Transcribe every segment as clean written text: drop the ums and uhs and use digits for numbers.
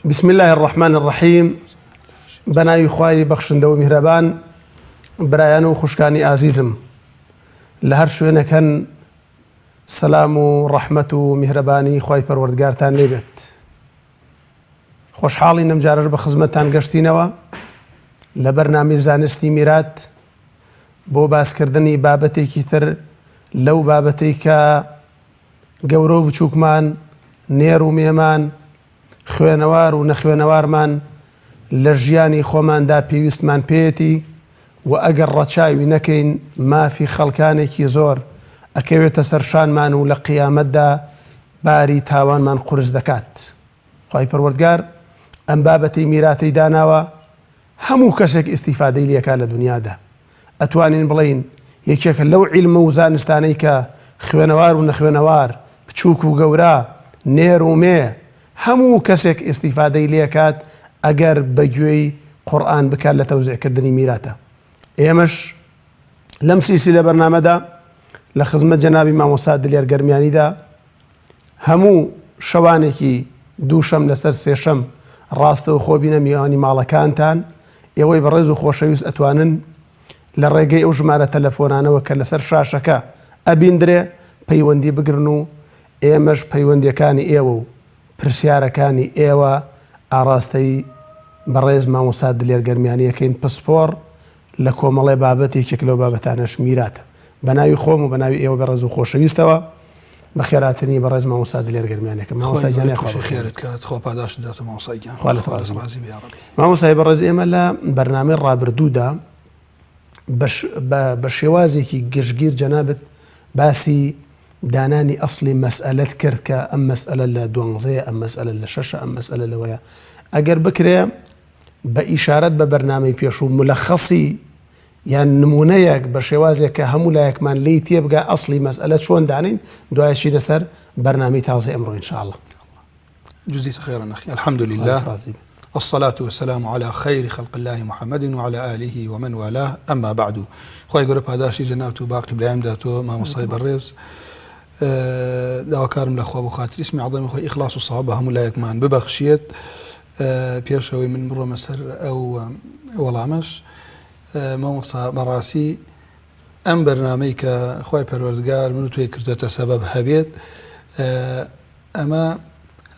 بسم الله الرحمن الرحيم. بناوی خوای بەخشندە و میهرەبان، برایان و خوشکانی ئازیزم لە هەر شوێنەکەن، سەلام و ڕەحمەت و میهرەبانی خوای پەروەردگارتان لێبێت. خۆشحاڵی نەمجارش بە خزمەتتان گەشتینەوە لە بەرنامەی زانستی میرات بۆ باسکردنی بابەتێکی تر لەو بابەتەی کە گەورە و بچووکمان، نێر و مێمان، خوێنەوار و نەخوێنەوارمان لە ژیانی خۆماندا پێویستمان پێیەتی و ئەگەر ڕەچاوی نەکەین مافی خەڵکانێکی زۆر ئەکەوێتە سەرشانمان و لە قیامەتدا باری تاوانمان قورس دەکات. خوای پەروەردگار ئەم بابەتەی میراتەی داناوە هەموو کەسێک ئیستیفادەی لێکا لە دنیادا. ئەتوانین بڵین یەکێکە لەو عیلمە و زانستانەی کە خوێنەوار و نەخوێنەوار، بچووک و گەورە، نێر و مێ، هەموو کەسێک ئیستیفادەی لێکات ئەگەر بەگوێی قورئان بکات لە تەوزیعکردنی میراتە. ئێمەش لەم سیلسیلە بەرنامەدا لە خزمەت جەنابی مامۆستا دلێر گەرمیانیدا هەموو شەوانێکی دووشەم لەسەر سێشەم ڕاستەوە خۆبینە میوانی ماڵەکانتان، ئێوەی بەڕێز و خۆشەویست ئەتوانن لە ڕێگەی ئەو ژمارە تەلەفۆنانەوە کە لەسەر شاشەکە ئەبیندرێ پەیوەندی بگرن و ئێمەش پەیوەندیەکانی ئێوە و پرسیارەکانی ئێوە ئاڕاستەی بەڕێز مامۆستا دلێر گەرمیانیەکەین پسپۆڕ لە کۆمەڵێ بابەتێکێک لەو بابەتانەش میراتە. بە ناوی خۆم و بە ناوی ئێوە بەڕێز و خۆشەویستەوە بە خێراتنی بەڕێز مامۆستا دلێر گەرمیانیەکە. مامۆستای بەڕێز، ئێمە لە بەرنامەی ڕابردوودا بە شێوازێکی گشتگیر جەنابەت باسی دانانی ئەسڵی مەسئلەت کرد کە ئەم مەسئلە لە 12، ئەم مەسئلە لە 6، ئەم مەسئلە لەوەیە. ئەگەر بکرێ بە ئیشارەت بە بەرنامەی پێش و مولەخەسی یان نمونەیەک بە شێوازێک کە هەموو لایەکمان لی تێبگا ئەسڵی مەسئلەت چۆن دانین، دوایەشی لەسەر بەرنامەی تازە ئەمڕۆ ئینشاءالله. جزيت خيرا أخي. الحمد لله والصلاة والسلام على خير خلق الله محمد وعلى آله ومن والاه. أما بعد، خوای گەورە پاداشی جەنابەت و باقی برایان داتەوە مامۆستای بەڕێز، داواکارم لە خوا بۆ خاتری اسمی عەظەمی خۆی ئیخلاص و سەواب بە هەموو لایەکمان ببەخشێت. پێشەوەی من بڕۆمە سەر ئەو وەڵامەش، مامۆستا بەڕاستی ئەم بەرنامەی کە خوای پەروەردگار من و توی کردێتە سەبەب هەبێت، ئەمە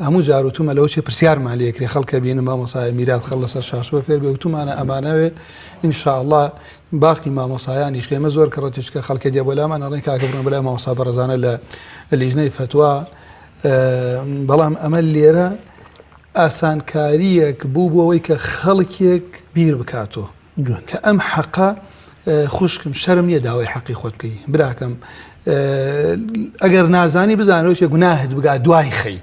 هەموو جار وتومە لەوە چێ پرسیارمان لێکرێ خەڵکە بینم مامۆستای میرات خەڵ لەسەر شاشەوە فێر بێ، وتومانە ئەمانەوێ ئینشاءالله باقی مامۆستایانی ئێمە زۆر کەڕەتێچکە خەڵکە دێ بۆ لامان ئەڵێن کاکە بڕۆن بەلای مامۆستا بەڕێزانە لە لیژنەی فتوا. بەڵام ئەمە لێرە ئاسانکاریەک بوو بۆەوەی کە خەڵکێک بیر بکاتەوە کە ئەم حەقە خوشکم شەرم نییە داوای حەقی خۆت بکەی. براکەم ئەگەر نازانی بزانەوە چێ گوناهت بگات دوای خەی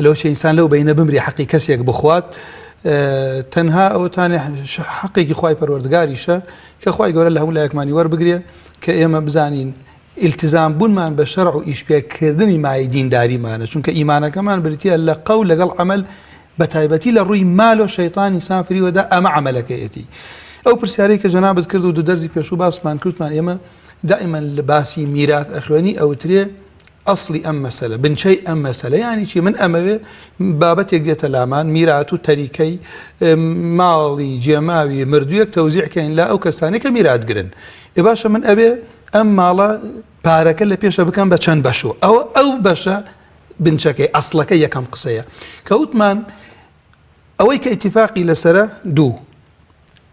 لەو چێ ئینسان لەو بەینە بمری حەقی کەسێک بخوات، تەنها ئەوتانێ حەقێکی خوای پەروەردگاریشە کە خوای گەورە لە هەموو لایەکمانی وەربگرێ کە ئێمە بزانین ئیلتیزام بوونمان بە شەرع و ئیشپێکردنی مای دینداریمانە، چونکە ئیمانەکەمان بریتە لە قەول لەگەڵ عەمەل، بە تایبەتی لە ڕووی مال و شەیطانی سافریوەدا ئەمە عەمەلەکەیەتی. ئەو پرسیارەی کە جەنابەت کرد و دوو دەرزی پێشوو باسمان کردمان، ئێمە دائما لە باسی میرات ئەخوێنی ئەوترێ ئەسڵی ئەم مەسەلە، بنچەی ئەم مەسەلە، یانی چی؟ من ئەمەوێ بابەتێک دێتە لامان، میرات و تەریکەی ماڵی جێماوی مردوویەک تەوزیعکەین لە ئەو کەسانێک کە میراتگرن. باشە من ئەبێ ئەم ماڵە پارەکە لە پێشە بکەم بە چەند بەشەوە، ئەو بەشە بنچەکەی ئەسڵەکە یەکەم قسەیە کە وتمان ئەوەی کە ئیتیفاقی لەسرە 2،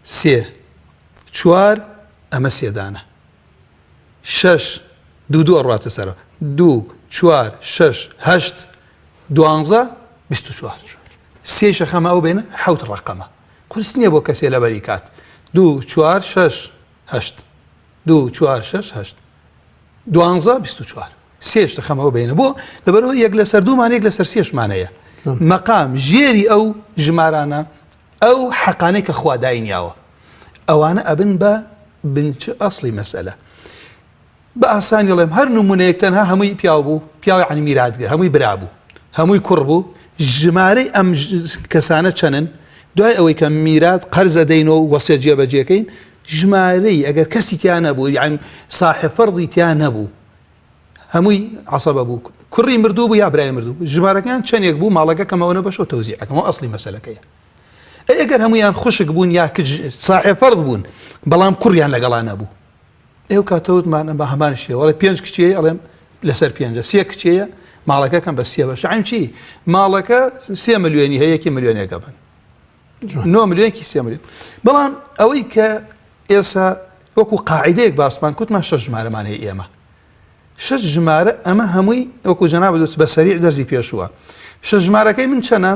3، 4 ئەمە سێدانە، 6 2 ئەڕاتە سەرە، 2، 4، 6، 8، 12، 24. سێشە خەمە ئەو بێنە 7 ڕقەمە. قورس نییە بۆ کەسێ لە بەری کات. 2، 4، 6، 8، 2، 4، 6، 8، 12، 24. سێشتە خەمە ئەو بێنە بۆ لەبەرەوە یەک لەسەر دوومان، یەک لەسەر سێشمانەیە. مەقام ژێری ئەو ژمارانە ئەو حەقانەی کە خوا داینیاوە، ئەوانە ئەبن بە بنچە ئەسڵی مەسئلە. بە ئاسانی دەڵێم هەر نمونەیەک تەنها هەمووی پیاو بوو، پیاوی عنی میراتگر، هەمووی برا بوو، هەمووی کوڕ بوو، ژمارەی ئەم کەسانە چەنن؟ دوای ئەوەی کە میرات قەرزە دەینەوە وەسیە جێبەجێکەین، ژمارەی ئەگەر کەسی تیان نەبوو، یعنی صاحب فەرضی تیان نەبوو، هەمووی عەسەبە بوو، کوڕی مردوو بوو یا برای مردوو ژمارەکان چەندێک بوو ماڵەکە کەمەوە بەشەوە تەوزیعەکەمەوە ئەسڵی مەسەلەکەیە ئەگەر هەمویان خوشک بوون یا صاحب فەرد بوون بەڵام کوڕیان لەگەڵا نەبوو ئێوە کاتەوتمان بە هەمان شێوە وەڵێ 5 کچێیە ئەڵێم لەسەر 5 3 کچێیە ماڵەکەکەم بە 3 بەش عین چی ماڵەکە 3 ملیۆنی هەیە 1 ملیۆنێکە بن 9 ملیۆنێکی 3 ملیۆن بەڵام ئەوەی کە ئێستا وەکو قاعدەیەک باسمان کوتمان 6 ژمارەمان هەیە ئێمە 6 ژمارە ئەمە هەمووی وەکو جەناب بە سەریع دەرزی پێشووە 6 ژمارەکەی من چەنە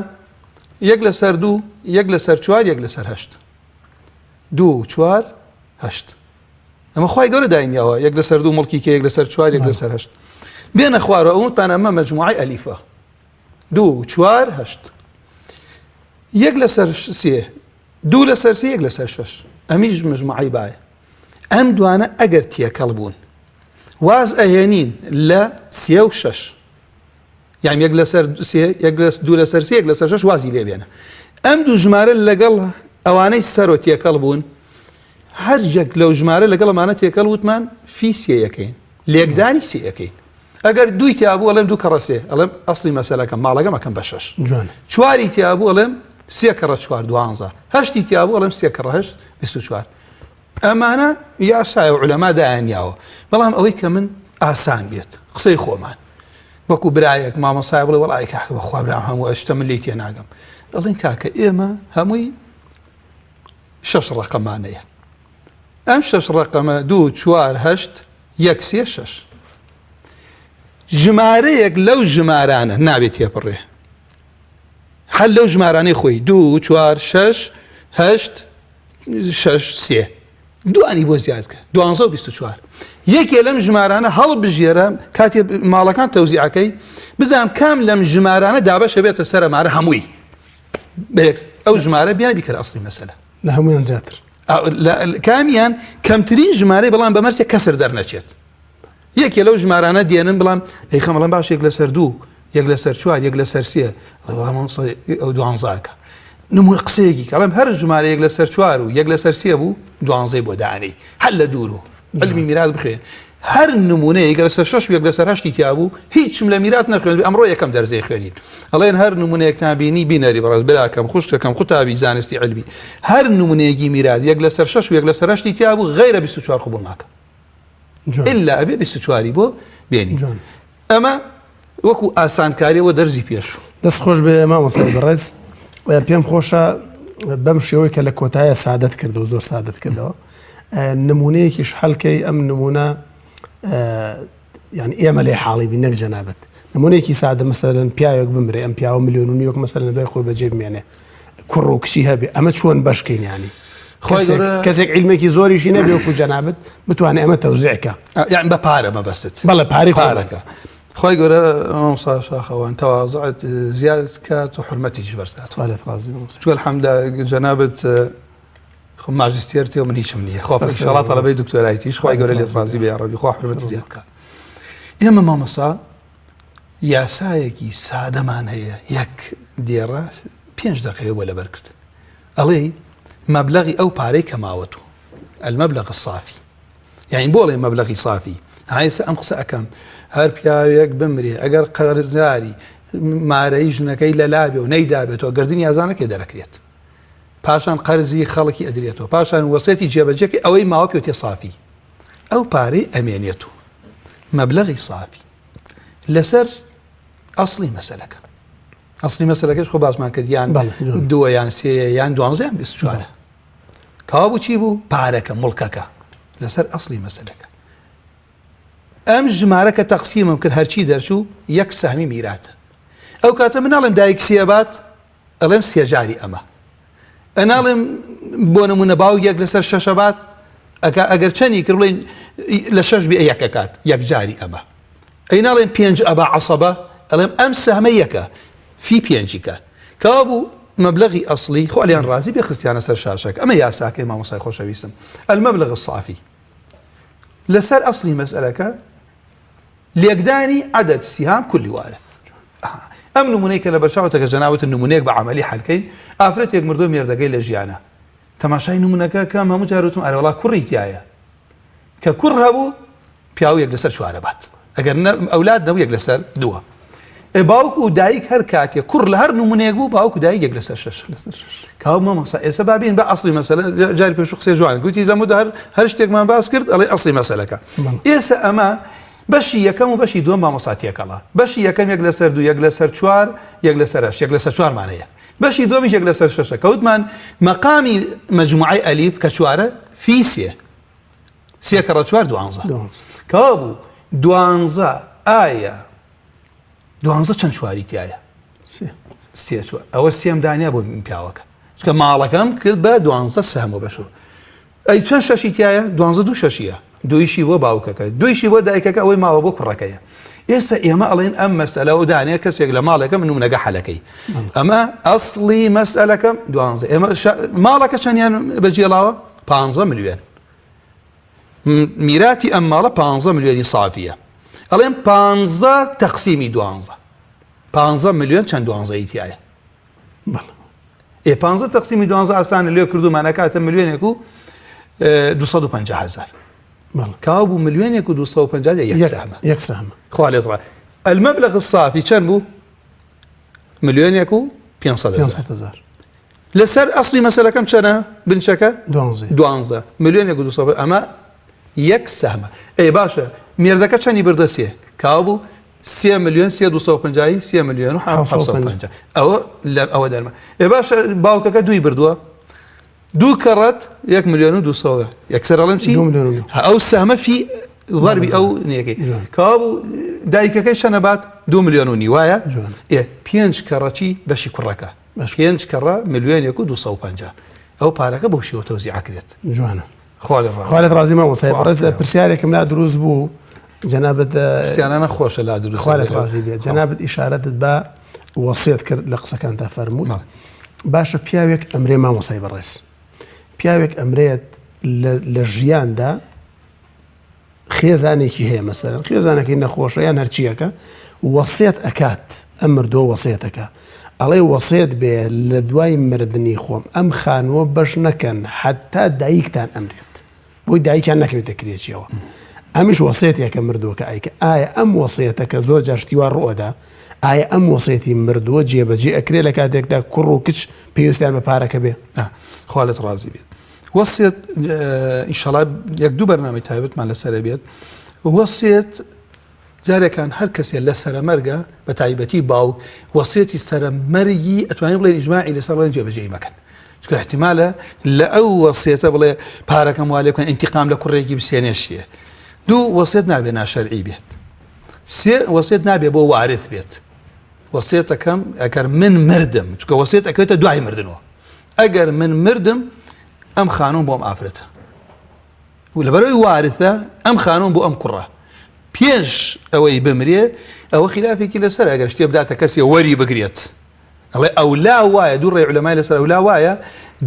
1 لەسەر 2 1 لەسەر 4 1 لەسەر 8 2 4 8 ئەمە خوای گەورە داینیەوە 1 لەسەر 2 مڵکی کە 1 لەسەر 4 1 لەسەر 8 بێنە خوارەوە ئەوتان ئەمە مەجموعەی ئەلیفە 2 4 8 1 لەسەر 3 2 لەسەر 3 1 لەسەر 6 ئەمیش مەجموعەی بایە ئەم دوانە ئەگەر تێکەڵ بوون واز ئەهێنین لە 3 و 6 یعنی 1 لەسەر 3 2 لەسەر 3 1 لەسەر 6 وازی لێ بێنە ئەم دوو ژمارە لەگەڵ ئەوانەی سەرۆ تێکەڵ بوون هەر یەک لەو ژمارە لەگەڵ ئەمانە تێکەڵ وتمان فی سێیەکەین لێکدانی سێیەکەین ئەگەر دوی تیابوو ئەڵێم 2 کەڕە 3 ئەڵێم ئەسڵی مەسەلەکەم ماڵەکە مەکەم بە 6 چواری تیابوو ئەڵێم 3 کەڕە 4 12 هەشتی تیابوو ئەڵێم 3 کەڕە 8 24 ئەمانە یاسای عولەما دایانیاوە بەڵام ئەوەی کە من ئاسان بێت قسەی خۆمان وەکو برایەک مامۆسای بڵێ وەڵای کاکە بەخوا برام هەموو ئەشتە من لێی تێ ناگەم دەڵێن کاکە ئێمە هەمووی 6 ڕقەمانەیە ئەم 6 ڕقەمە 2 4 8 1 3 6 ژمارەیەک لەو ژمارانە نابێت تێپڕێ هەر لەو ژمارانەی خۆی 2 4 6 8 6 3 دوانی بۆ زیادکە 12 یەکێ لەم ژمارانە هەڵبژێرە کاتێ ماڵەکان تەوزیعەکەی بزانم کام لەم ژمارانە دابەشە بێتە سەرەمارە هەمووی ئەو ژمارە بیانە بیکەرە ئەسڵی مەسەلە لە هەمویان زیاتر کامیان کەمترین ژمارەی بەڵام بەمەرجێک کەسر دەرنەچێت یەکێ لەو ژمارانە دێنن بەڵام ئەی خەمەڵەن باش 1 لەسەر 2 1 لەسەر 4 1 لەسەر 3 ئەو 12کە نمونە قسەیەکی کەڵم هەر ژمارە 1 لەسەر 4 و 1 لەسەر 3 بوو 12 بۆ دانەی هەر لە دوور و علمی میراث بخوێن هەر نمونەیە 1 لەسەر 6 و 1 لەسەر 8 تیابوو هیچم لە میراث نەخوێن ئەمڕۆ یەکەم دەرزەی خوێنین ئەڵێن هەر نمونەیەکتان بینی بینەری بەڕاست براکەم خوشکەکەم قوتابی زانستی علمی هەر نمونەیەکی میراث 1 لەسەر 6 و 1 لەسەر 8 تیابوو غیرە 24 قبول ناکە إلا ئەبێ 24 بۆ بێنی ئەمە وەکو ئاسانکاریەوە دەرزی پێش دەست خۆش بێ مامۆسای بەڕێز پێم خۆشە بەم شێوەی کە لە کۆتایە سادەت کردەوە زۆر سادەت کردەوە نمونەیەکیش هەڵکەی ئەم نمونە یعنی ئێمە لێ حاڵی بی نەک جەنابەت نمونەیەکی سادە مەسەلەن پیاوێک بمرێ ئەم پیاوە ملیۆن و نیوەک مەسەلەن دوای خۆی بەجێ بمێنێ کوڕ و کچی هەبێ ئەمە چۆن بەشکەین ینی کەسێک عیلمێکی زۆریشی نەبێ وەکو جەنابەت بتوانێت ئەمە تەوزیعکە یعنی بە پارە مەبەستت بەڵێ پارەی پارەکە خۆی گەورە ئەم شاخەوان تەواضعت زیاد کات و حرمەتیش بەرز کات چوە الحەمدە جەنابەت خۆ ماجستێر تێ و من هیچم نییە خۆ ئینشاڵڵا تەڵەبەی دکتۆرایەتیش خۆی گەورە لێت ڕازی بێ یا ڕەبی خوا حرمەتی زیاد کات ئێمە مامۆستا یاسایەکی سادەمان هەیە یەک دێڕە 5 دقیقە بۆ لەبەر کرد ئەڵێ مەبلەغی ئەو پارەی کە ماوەت و المەبلەغ الصافی یعنی بۆ ئەڵێ مەبلەغی صافی هایسە ئەم قسە ئەەکەم هەر پیاوێک بمرێ ئەگەر قەرزداری مارەی ژنەکەی لە لابێ و نەیدابێتەوە گردنی یازانەکێ دەرەکرێت پاشان قەرزی خەڵکی ئەدرێتەوە پاشان وەسێتی جێبەجێکی ئەوەی ماوە پێوتێ صافی ئەو پارەی ئەمێنێت و مەبلەغی صافی لەسەر ئەسڵی مەسەلەکە ئەسڵی مەسەلەکەش خۆ باسمان کرد یان 2 یان 3 یان 12 یان 24 کاوا بوو چی بوو پارەکە مڵکەکە لەسەر ئەسڵی مەسەلەکە ئەم ژمارە کە تەقسیمم کرد هەرچی دەرچوو 1 سەهمی میراتە ئەو کاتە من ناڵێم دایک سێبات ئەڵێم سێجاری ئەمە ئەناڵێم بۆ نمونە باو 1 لەسەر 6 بات ئەگەر چەندی کرد بڵێن لە 6 بێ یەکەکات یەکجاری ئەمە ئەی ناڵێم 5 ئەبا عەسەبە ئەڵێم ئەم سەهمە یەکە فی 5کە کاوا بوو مەبلەغی ئەسڵی خۆ ئەلیان ڕازی بێ خستیانە سەر شاشەکە ئەمە یاساکەی مامۆسای خۆشەویستم المەبلەغ الصافی لەسەر ئەسڵی مەسئلەکە لێکدانی عەدەد سیهام کولی وارث ئەم نمونەی کە لە بەرچاوتە کە جەنابەت نمونەیەک بە عەمەلی حەلکەین ئافرەتێک مردووە مێردەکەی لە ژیانە تەماشای نمونەکە کەم هەموو جاروتم ئەرە وەڵا کوڕی تایە کە کوڕ هەبوو پیاو 1 لەسەر 4 بات ئەگەر ئەولاد نەبوو 1 لەسەر 2 باوکو و دایک هەر کاتێ کوڕ لە هەر نمونەیەک بوو باوکو دایک یەک لەسەر شەش کاو مامۆستا ئێستا بابین بە ئەسڵی مەسەلە جاری پێش قسەی جوان گوتی لەمەدا هەر شتێکمان باس کرد ئەڵێ ئەسڵی مەسەلەکە ئێستا ئەمە بەشی یەکەم و بەشی دووەم مامۆستاتیەکەڵە بەشی یەکەم یەک لەسەر دوو یەک لەسەر چوار یەک لەسەر هەشت یەک لەسەر چوارمانەیە بەشی دووەمیش یەک لەسەر شەشە کەوتمان مەقامی مەجموعەی ئەلیف کە چوارە فی سێ کەڕە چوار دوانزە کەوا بوو دوانزە ئایا دوانزە چەند چواری تایە سێ چوار ئەوە سێم دانیا بۆ پیاوەکە چکە ماڵەکەم کرد بە دوانزە سەهم و بەشەوە ئەی چەند شەشی تایە دوانزە دوو شەشیە دویشی بۆ باوکەکە دویشی بۆ دایکەکە ئەوەی ماوە بۆ کوڕەکەیە ئێستا ئێمە ئەڵێن ئەم مەسئلە و دانەیە کەسێک لە ماڵەکە نمونەگە حەلەکەی ئەمە ئەسڵی مەسئلەکەم دوانزە ئێمە ماڵەکە چەندیان بەجێڵاوە 15 ملیۆن میراتی ئەم ماڵە 15 ملیۆنی سافیە ئەڵێن 15 تەقسیمی دوانزە 15 ملیۆن چەند دوانزەی تایە 15 تەقسیمی دوانزە ئاسانە لێ کردومانەکاتە ملیۆنێک و 250,000 کاو بوو ملیۆنێک و 250 یەک سەهمە خوا لێت ڕا المەبلەغ الصافی چەند بوو ملیۆنێک و 500,000 لەسەر ئەسڵی مەسەلەکەم چەنە بنچەکە 12 ملیۆنێک و 200 ئەمە یەک سەهمە ئەی باشە مێردەکە چەندی بردە سێ کاو بوو 3 ملیۆن 250 3 ملیۆن و 750 ئەوە دەرمە ئێ باشە باوکەکە دوی بردووە دوو کەڕەت 1 ملیۆن و 200 یەکسەر ئەڵێم چی ئەو سەهمە فی ضربی ئەو نێەکەی کاوا بوو دایکەکەی شەنەبات 2 ملیۆن و نیوایە 5 کەڕەچی بەشی کوڕەکە 5 کەڕە ملیۆنێک و 250 ئەو پارەکە بۆ شێوە تەوزیع ئەکرێت جوانە خالد ڕازی مامۆستا بەڕێز پرسیارێکم لا دروست بوو جەنابەت پرسیارانە خۆشە لا دروست خالد ڕازی بێت جەنابەت ئیشارەتت بە وەسیەت کرد لە قسەکانتا فەرمووت باشە پیاوێک ئەمرێ مامۆستای بەڕێز پیاوێک ئەمرێت لە ژیاندا خێزانێکی هەیە مەسەرەن خێزانەکەی نەخۆشە یان هەرچیەکە وەسیەت ئەکات ئەم مردۆ وەسیەتەکە ئەڵێ وەسیەت بێ لە دوای مردنی خۆم ئەم خانووە بەش نەکەن حتا دایکتان ئەمرێت بۆی دایکیان نەکەوێتە کرێچیەوە ئەمیش وەسیەتێکە مردووەکە ئایکە ئایا ئەم وەسیەتەکە زۆر جاشتیوان ڕۆدا ئایا ئەم وەسیەتی مردووە جێبەجێ ئەکرێ لە کاتێکدا کوڕ و کچ پێویستیان بە پارەکە بێ خالت ڕازی بێت وەسیەت ئینشاڵڵا یەک دوو بەرنامەی تایبەتمان لەسەر بێت وەسیەت جارێکان هەر کەسێ لە سەرمەرگە بە تایبەتی باوک وەسیەتی سەرمەرگی ئەتوانین بڵێن ئیجماعی لەسەر ڕێن جێبەجێی مەکەن چکە احتیمالە لە ئەو وەسیەتە بڵێ پارەکەم وا لێ بکەن ئینتیقام لە کوڕێکی بسێنێشتێ دوو وەسیەت نابێ ناشەرعی بێت سێ وەسیەت نابێ بۆ وارث بێت وەسیەتەکەم ئەگەر من مردم چکە وەسیەت ئەکەوێتە دوای مردنەوە ئەگەر من مردم ئەم خانوم بۆم ئافرەتە و لەبەرەوەی وارثە ئەم خانوم بۆ ئەم کوڕە پێش ئەوەی بمرێ ئەوە خلافێکی لەسەر ئەگەر شتێ بداتە کەسێ وەری بگرێت ئەڵێ ئەولا وایە دوو ڕێی عولەمای لەسەر ئەولا وایە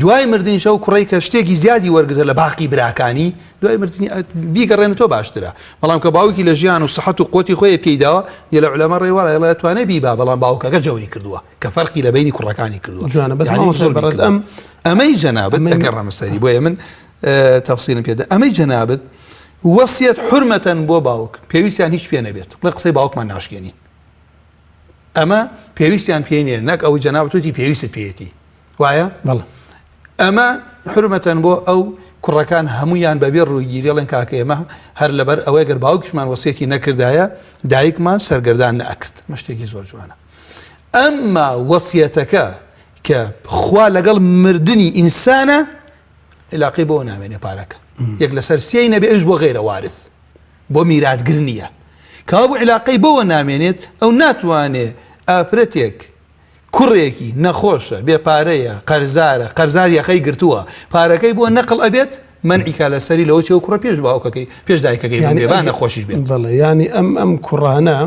دوای مردنی شەو کوڕی کە شتێکی زیادی وەرگتە لە باقی براکانی دوای مردنی بیگەڕێنێتەوە باشترە بەڵام کە باوکی لە ژیان و سەحەت و قوتی خۆی پێیداوە یە لە عولەما ڕێوارە ئەڵێ ئەتوانێ بیبا بەڵام باوکەکە جەوری کردووە کە فەرقی لە بینی کوڕەکانی کردووە ئەمەی جەنابەت ئەگەڕەمە سەری بۆیە من تەفسیرم پێدا ئەمەی جەنابەت وەسیەت حورمەتەن بۆ باوک پێویستیان هیچ پێ نەبێت بڵێ قسەی باوکمان ناشکێنی ئەمە پێویستیان پێ نیە نەک ئەوەی جەنابەت پێویست پێیەتی وایە ئەمە حرمەتەن بۆ ئەو کوڕەکان هەمویان بەبێ ڕوویگیریڵێن کاکە ئێمە هەر لەبەر ئەوەی گەر باوکیشمان وەسیەتی نەکردایە دایکمان سەرگەردان نەئەکرد مەشتێکی زۆر جوانە ئەمما وەسیەتەکە کە خوا لەگەڵ مردنی ئینسانە علاقەی بۆ نامێنێ پارەکە یەک لەسەر سێی نەبێ ئەش بۆ غێرە وارث بۆ میراتگر نییە کەوا بوو علاقەی بۆوە نامێنێت ئەو ناتوانێ ئافرەتێک کوڕێکی نەخۆشە بێ پارەیە قەرزارە قەرزار یەخەی گرتووە پارەکەی بۆ نەقڵ ئەبێت منعیکا لەسەری لەوە چێ و کوڕە پێش باوکەکەی پێش دایکەکەی بێبان نەخۆشیش بێت بەڵێ ینی ئەم کوڕانە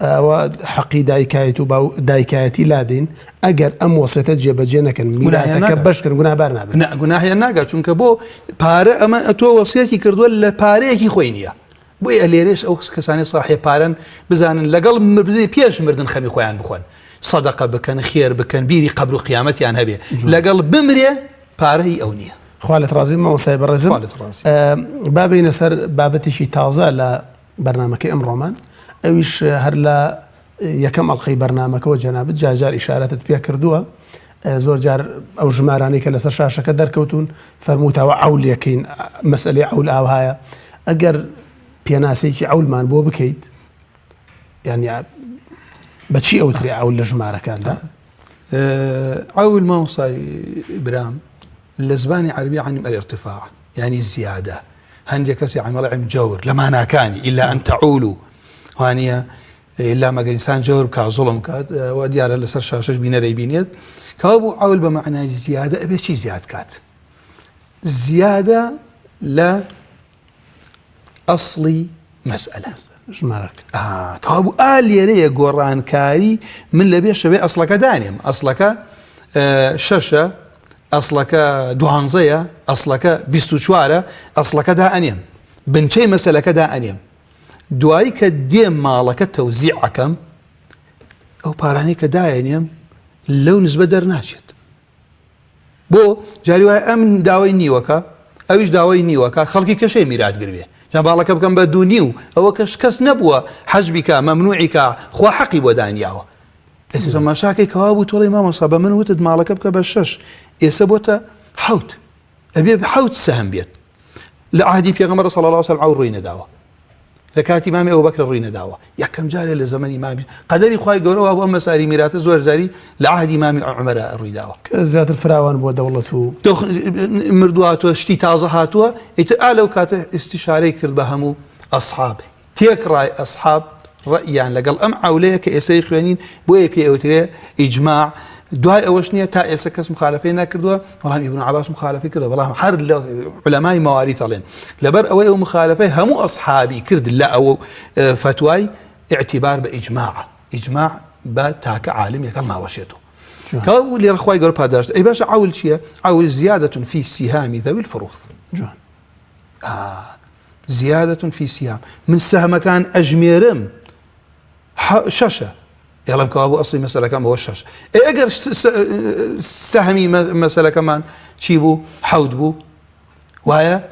ئەوە حەقی دایکایەت و دایکایەتی لادین ئەگەر ئەم وەسیەتە جێبەجێ نەکەن میراثەکە بەشکردن گوناهبار نابێت گوناهیان ناگات چونکە بۆ پارە ئەمە تۆ وەسیەتی کردووە لە پارەیەکی خۆی نییە بۆی ئەلێرێش ئەو کەسانی صاحب پارەن بزانن لەگەڵ مردنی پێش مردن خەمی خۆیان بخۆن صدقه بکەن خێر بکەن بیری قبر و قیامەتیان هەبێ لەگەڵ بمرێ پارەی ئەو نییە خالت ڕازی مامۆستای بەڕێزم بابینە سەر بابەتێکی تازە لە بەرنامەکەی ئەمڕۆمان ئەویش هەر لە یەکەم ئەڵقەی بەرنامەکەەوە جەنابەت جار ئیشارەتت پێ کردووە زۆر جار ئەو ژمارانەی کە لەسەر شاشەکە دەرکەوتون فەرمووتەوە عەولێکین مەسئلەی عەول ئاوهایە ئەگەر پێناسەیەکی عەولمان بۆ بکەیت یعنی بەچی ئەوترێ عەول لە ژمارەکاندا؟ عەول مامۆستای برام لە زمانی عەربی عەنی الارتفاع يعني زیادە هەندێک کەسی عەمەڵی جەور لە ماناکانی إلا أن تعولوا وانە إلا مەگەر ئینسان جەور بکات زوڵم بکات وا دیارە لەسەر شاشەش بینەرەی بینێت کەوا بوو عەول بە معنای زیادە ئەبێ چی زیاد کات زیادە لە ئەسڵی مەسئلە ژمارەکە کەوا بوو لێرەیە گۆڕانکاری من لەبێ شەوێ ئەسڵەکە دانێم ئەسڵەکە شەشە ئەسڵەکە دوانزەیە ئەسڵەکە 24 ئەسڵەکە دائەنێم بنچەی مەسەلەکە دائەنێم دوایی کە دێم ماڵەکە تەوزیعەکەم ئەو پارانەی کە دایەنێم لەو نسبە دەرناچێت بۆ جاری وایە ئەم داوای نیوەکە ئەویش داوای نیوەکە خەڵکی کەشەی میراتگر بێ جا باڵەکە بکەم بە 2.5 ئەوە کەس نەبووە حەجبیکە مەمنوعیکە خوا حەقی بۆ دانیاوە ماشاکەی کەوا بوو تۆڵی مامۆستا بە من وتت ماڵەکە بکە بە 6 ئێستا بۆتە 7 ئەبێ 7 سەهم بێت لە عهدی پێغەمبەر صلی الله علیه و سلم ڕووی نەداوە لە کاتی مامی ئەبوبەکر ڕووی نەداوە یەکەم جارێ لە زەمەنی مامی قەدەری خوای گەورەوە بۆ ئەم مەساری میراتە زۆر جاری لە عهدی مامی عومەرە ڕووی داوە کە زیاتر فراوان بۆ دەوڵەت و مردوواتۆ شتی تازە هاتووە ئیتر لەو کاتە ئیستیشارەی کرد بە هەموو ئەسحاب تێکڕای ئەسحاب ڕەئیان لەگەڵ ئەم عەولەیە کە ئێسەی خوێنین بۆیە پێ ئەوترێ ئیجماع دوای ئەوەش نییە تا ئێستا کەس مخالفەی نەکردووە بەڵام ئیبن عەباس مخالفەی کردووە بەڵام هەر لە عولەمای مەواریث ئەڵێن لەبەر ئەوەی ئەو مخالفەی هەموو ئەسحابی کرد لە ئەو فتوای اعتبار بە ئیجماع بە تاکە عالم یەکەڵ ناوەشێتەوە کەوا لێرە خوای گەورە پاداشت ئەی باشە عەول چییە؟ عەول زیادة في سهام ذوي الفروض جوان زیادة في سهام من سەهمەکان ئەژمێرم شەشە يلا كوابو أصلي مسألة كم هو الشاش أجر سهمي مسألة كمان تشيبو حود بو وهي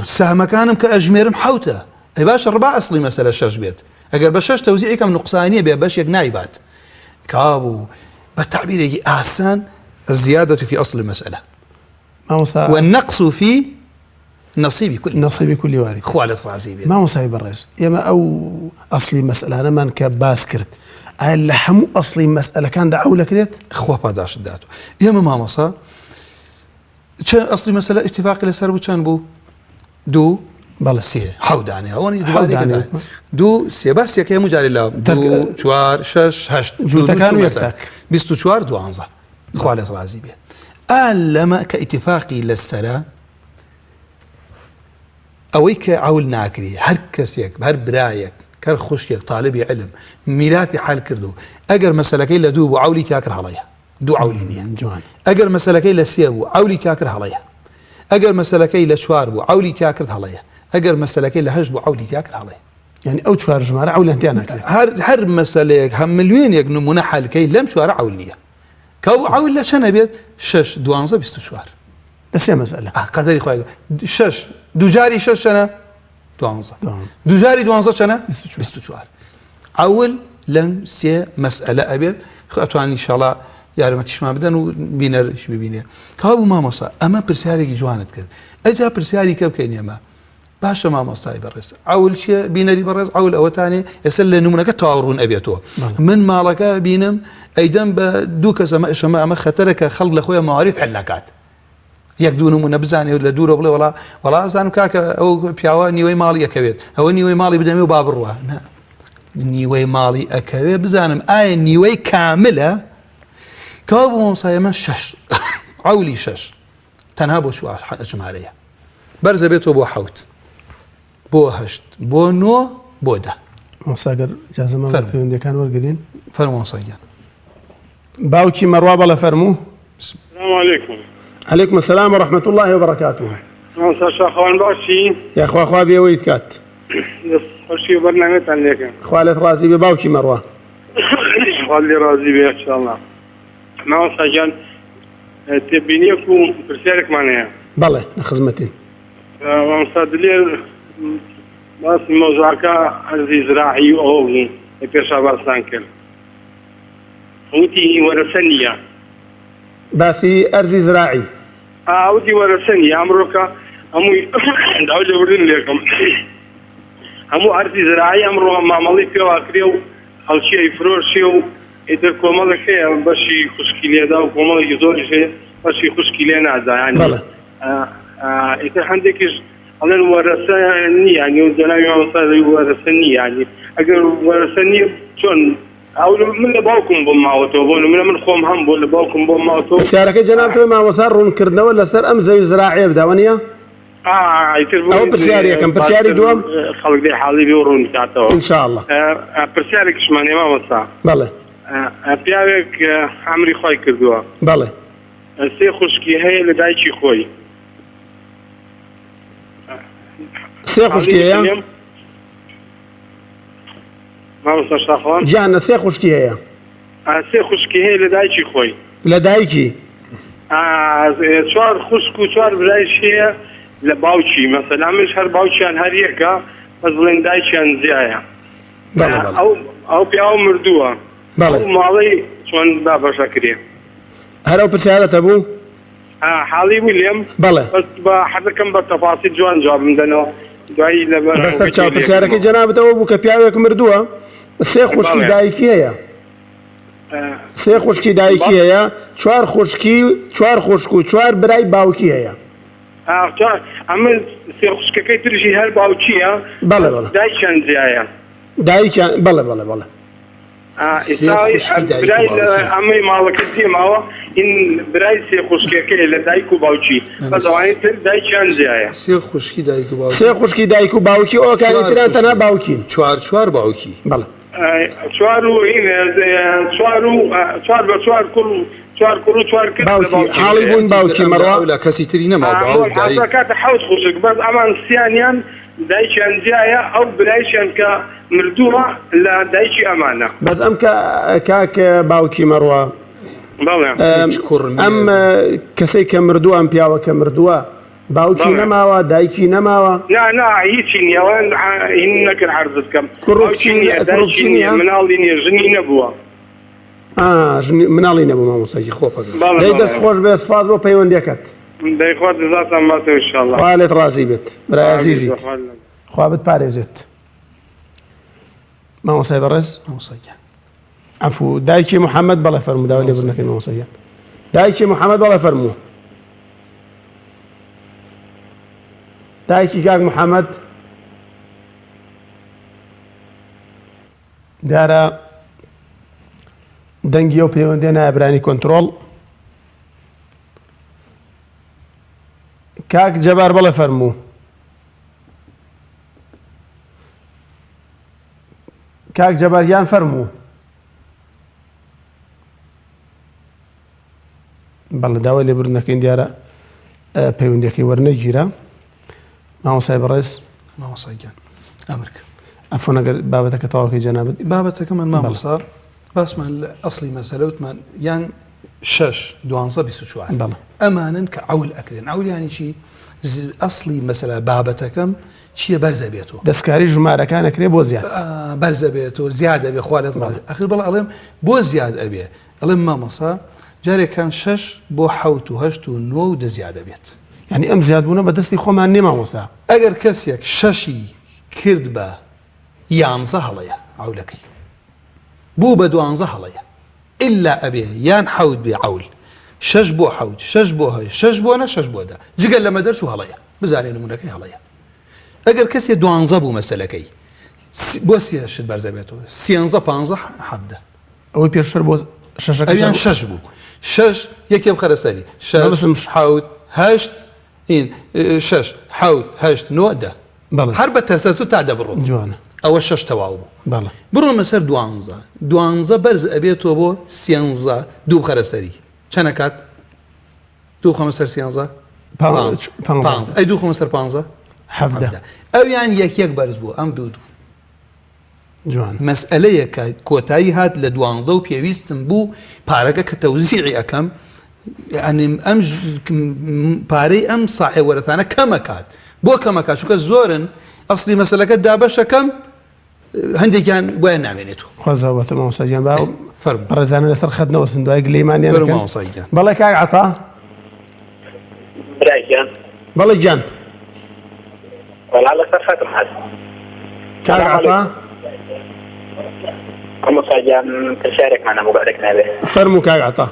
سهم كانم كأجميرم حوته أي باش 4 أصلي مسألة الشاش بيت أجر بشاش توزيعي كم نقصانية باش يجنايبات كابو بالتعبير يجي أحسن الزيادة في أصل المسألة والنقص في نصيب كل وارد خوالة رازي بيت ما مصايب الرئيس يما أو أصلي مسألة أنا من كباسكرت اللحمو أصلي مسألة كان دعولة كريت خوا باداش داتو يما ما مصا أصلي مسألة اتفاقي لسربو كان بو دو بله سي حوداني هوني دوباري كده دو سي بس يا مجاري لا دو چوار شش هشت جو تكانو يكتاك 24 دوانزة خوالة رازي بيه لما كاتفاقي للسرا أويك عول ناكري هر كسيك هر برايك كر خوشيك طالبي علم ميلاتي حال كردو أجر مسألكي لدوب عولي تاكر عليها دو عولينية أجر مسألكي لسيابو عولي تاكر عليها أجر مسألكي لشواربو عولي تاكر عليها أجر مسألكي لهجبو عولي تاكر عليها يعني أو شوار جمارة عولي أنت أنا هر مسألك هم مليون يجنو منحل كي لم شوارع عولية كو عول لشنا بيت شش دوانزة بيستو شوار بس هي مسألة قدري خويا شش دو جاري شش سنة دوانزة دو جاري دوانزة سنة بيستو شوار عول لم سي مسألة أبير أتواني إن شاء الله يعني ما تشمع بدن وبينر إيش ببينه كابو ما مصا أما برسالي جوانت كذا أجا برسالي كم كيني ما باشا ما مصاي برس عول شيء بينري برس عول أو تاني يسأل نمونك تعورون أبيتوه من مالك بينم أيضا بدوك سما أما خطرك خلق لأخويا مواريث حلاكات يقدونهم منبزاني ولا دورة ولا ولا زانو كاك أو بياوا نيوي مالي أكبيت أو نيوي مالي بدمي وباب الروح نيوي مالي أكبيت بزانم نيوي كاملة كابو مصاي من شش عولي شش تنهابو شو أجمالية برز بيتو بو حوت بو هشت بو نو بو ده مصاقر جازم الله في عندي كان ورقدين فرمو مصاقر باوكي مرواب الله فرمو السلام عليكم. عليكم السلام ورحمة الله وبركاته. مساء خوان باشی. يا أخوة بيويت كات. خوشی برنامه عليكم. خوالت رازي بباوكي مروة. خوالي رازي بي إن شاء الله. ما مساجان تبينيكم برسالك معناها. بله خدمتين. ومصادلين بس موضوعك أرض زراعي أو بيرشا باسانكل. وتي ورثنية باسی ئەرزی زراعی وتي ورثنية أمرك همو دعوة بردن لكم همو أرضي زراعي أمره معملي فيه وأكريو أو شيء يفروشيو إذا كومال شيء بشي خشكيلي هذا وكومال يزور شيء بشي خشكيلي نعزة يعني بلى إذا عندك على الورثني يعني وزناوي مثلا ورثني يعني أجر ورثني شون أو من باوكم بماوتو بقول من خوم هم بقول باوكم بماوتو پرسیارەکەی جەناب تۆی مامۆستا ڕوونکردنەوە لەسەر ئەم زەوی زراعیە بداوە أو برسياري كم برسياري دوم خلق دي حالي بيورون كاتو إن شاء الله برسياري كشماني ما وصا بله بيارك عمري خوي كردوا بله سي خشكي هي لدايشي خوي سي خشكي هي ما وصا شاخوان جانا سي خشكي هي سي خشكي هي لدايشي خوي لدايكي شوار خشكو شوار برايشي لباوشي مثلا مش هر باوشي عن هريكا مثلا دايشي عن زيايا بله او بياو مردوها بله او مالي شون بابا شاكرين هلو برسالة ابو حالي ويليام بله بس بحركم بالتفاصيل جوان جواب مندنا دعي لبر بس ترجع برسالة كي جنابته ابو كبياوك مردوها سي خوشكي دايكي هي سي خوشكي دايكي هي چوار خوشكو چوار براي باوكي هي عمل سي خوشكي ترجي هر باوكيا بله دايشان زيايا دايكي بله براي عمي مالك ديما هو ان براي سي خوشكي لدايكو باوكي فدواني دايشان زيايا سي خوشكي دايكو باوكي سي خوشكي دايكو باوكي او كان ترى تنا باوكي چوار باوكي بله شوارو شوار كده باوكي حالي بون باوكي مروه ولا كاسي ترينا ما باو داي حركات حوت خشك بس امان سيانيان دايشان زيايا او بلايشان كمردوها لا دايشي امانه بس ام كاك باوكي مروه ام كسي كمردوه ام بياوه كمردوه باوكي نماوه دايكي نماوه لا هيتشين يا وين انك العرض كم كروبشينيا مناليني جني نبوه جني منالي نبو ما موسى خوبك داي دس خوش به سپاس بو پەیوەندیەکەت داي خوات ذات ما ان شاء الله خالد رازي بت برای عزیزیت خوابت پارێزێت مامۆسای بەڕێز عفو دایکی محەممەد بەڵێ فەرموو داوای لێبوردنەکەی مامۆساییان دایکی محەممەد بەڵێ فەرموو دایکی کاک محەممەد دیارە دەنگی ئەو پەیوەندیە نایبرانی کۆنتڕۆڵ کاک جەبار بەڵێ فەرموو کاک جەباریان فەرموو بەڵێ داوای لێبوردنەکەی دیارە پەیوەندیەکەی وەرنەگیرە مامۆسای بەڕێز مامۆسایگیان ئەمرکە ئەفۆن ئەگەر بابەتەکە تەواوکەی جەنابەت بابەتەکە من مامۆسا باسمان لە ئەسڵی مەسەلەوتمان یان 6 12 24 ئەمانن کە عەول ئەکرێن عەولیانی چی ئەسڵی مەسەلە بابەتەکەم چییە بەرزە بێتەوە دەستکاری ژمارەکان ئەکرێ بۆ زیاد بەرزە بێتەوە زیادە بێ خوا لێت ڕاست ئەخر بەڵێ ئەڵێم بۆ زیاد ئەبێ ئەڵێم مامۆسا جارێکان 6 بۆ 7 و 8 و 9 و دەزیادە بێت یعنی ئەم زیادبوونە بە دەستی خۆمان نێ مامۆستا ئەگەر کەسێک 6 کرد بە 11 هەڵەیە عەولەکەی بوو بە 12 هەڵەیە ئللا ئەبێ یان حەوت بێ عەول 6 بۆ حەوت 6 بۆ هەی 6 بۆ نە 6 بۆ دا جگەل لەمە دەرچوو هەڵەیە بزانێ نمونەکەی هەڵەیە ئەگەر کەسێ 12 بوو مەسەلەکەی بۆ سیشت بەرزە بێتەوە 13 15 حەبدە ئەوەی پێشتر بۆ ئەویان 6 بوو 6 یەکێ بخەرە سەری 6 حەوت 8 این 6 حەوت 8 9 دا هەر بە تەسەسو تا دەبڕۆ جوانە ئەوە 6 تەواو بوو بەڵێ بڕۆمە سەر 12 بەرز ئەبێتەوە بۆ 13 دوو بخەرە سەری چەنە کات دوو خەمە سەر 13 ئەی دوو خەمە سەر 15 حەفدە ئەویان یەک بەرز بوو ئەم دوو جوان مەسئلەیە کە کۆتایی هات لە 12 و پێویستم بوو پارەکە کە تەوزیعی ئەەکەم ئەم پارەی ئەم ساحێ وەرەتانە کەمەکات بۆ کەمەکات چونکە زۆرن ئەسڵی مەسەلەکە دابەشەکەم هەندێکیان بۆیان نامێنێتەوە. خۆزەوەتە مامۆستاگیان با فەرموو. بەڕێزانە لەسەر خەتنەوە سندوای گلەیمانیان فەرموو دەکەن. مامۆستاگیان. بەڵێ کاک عەتا. برایگیان بەڵێ گیان. وەڵا لەسەر خەتم هەست. کاک عەتا. مامۆستاگیان پرسیارێکمانە مبارەک نابێ. فەرموو کاک عەتا.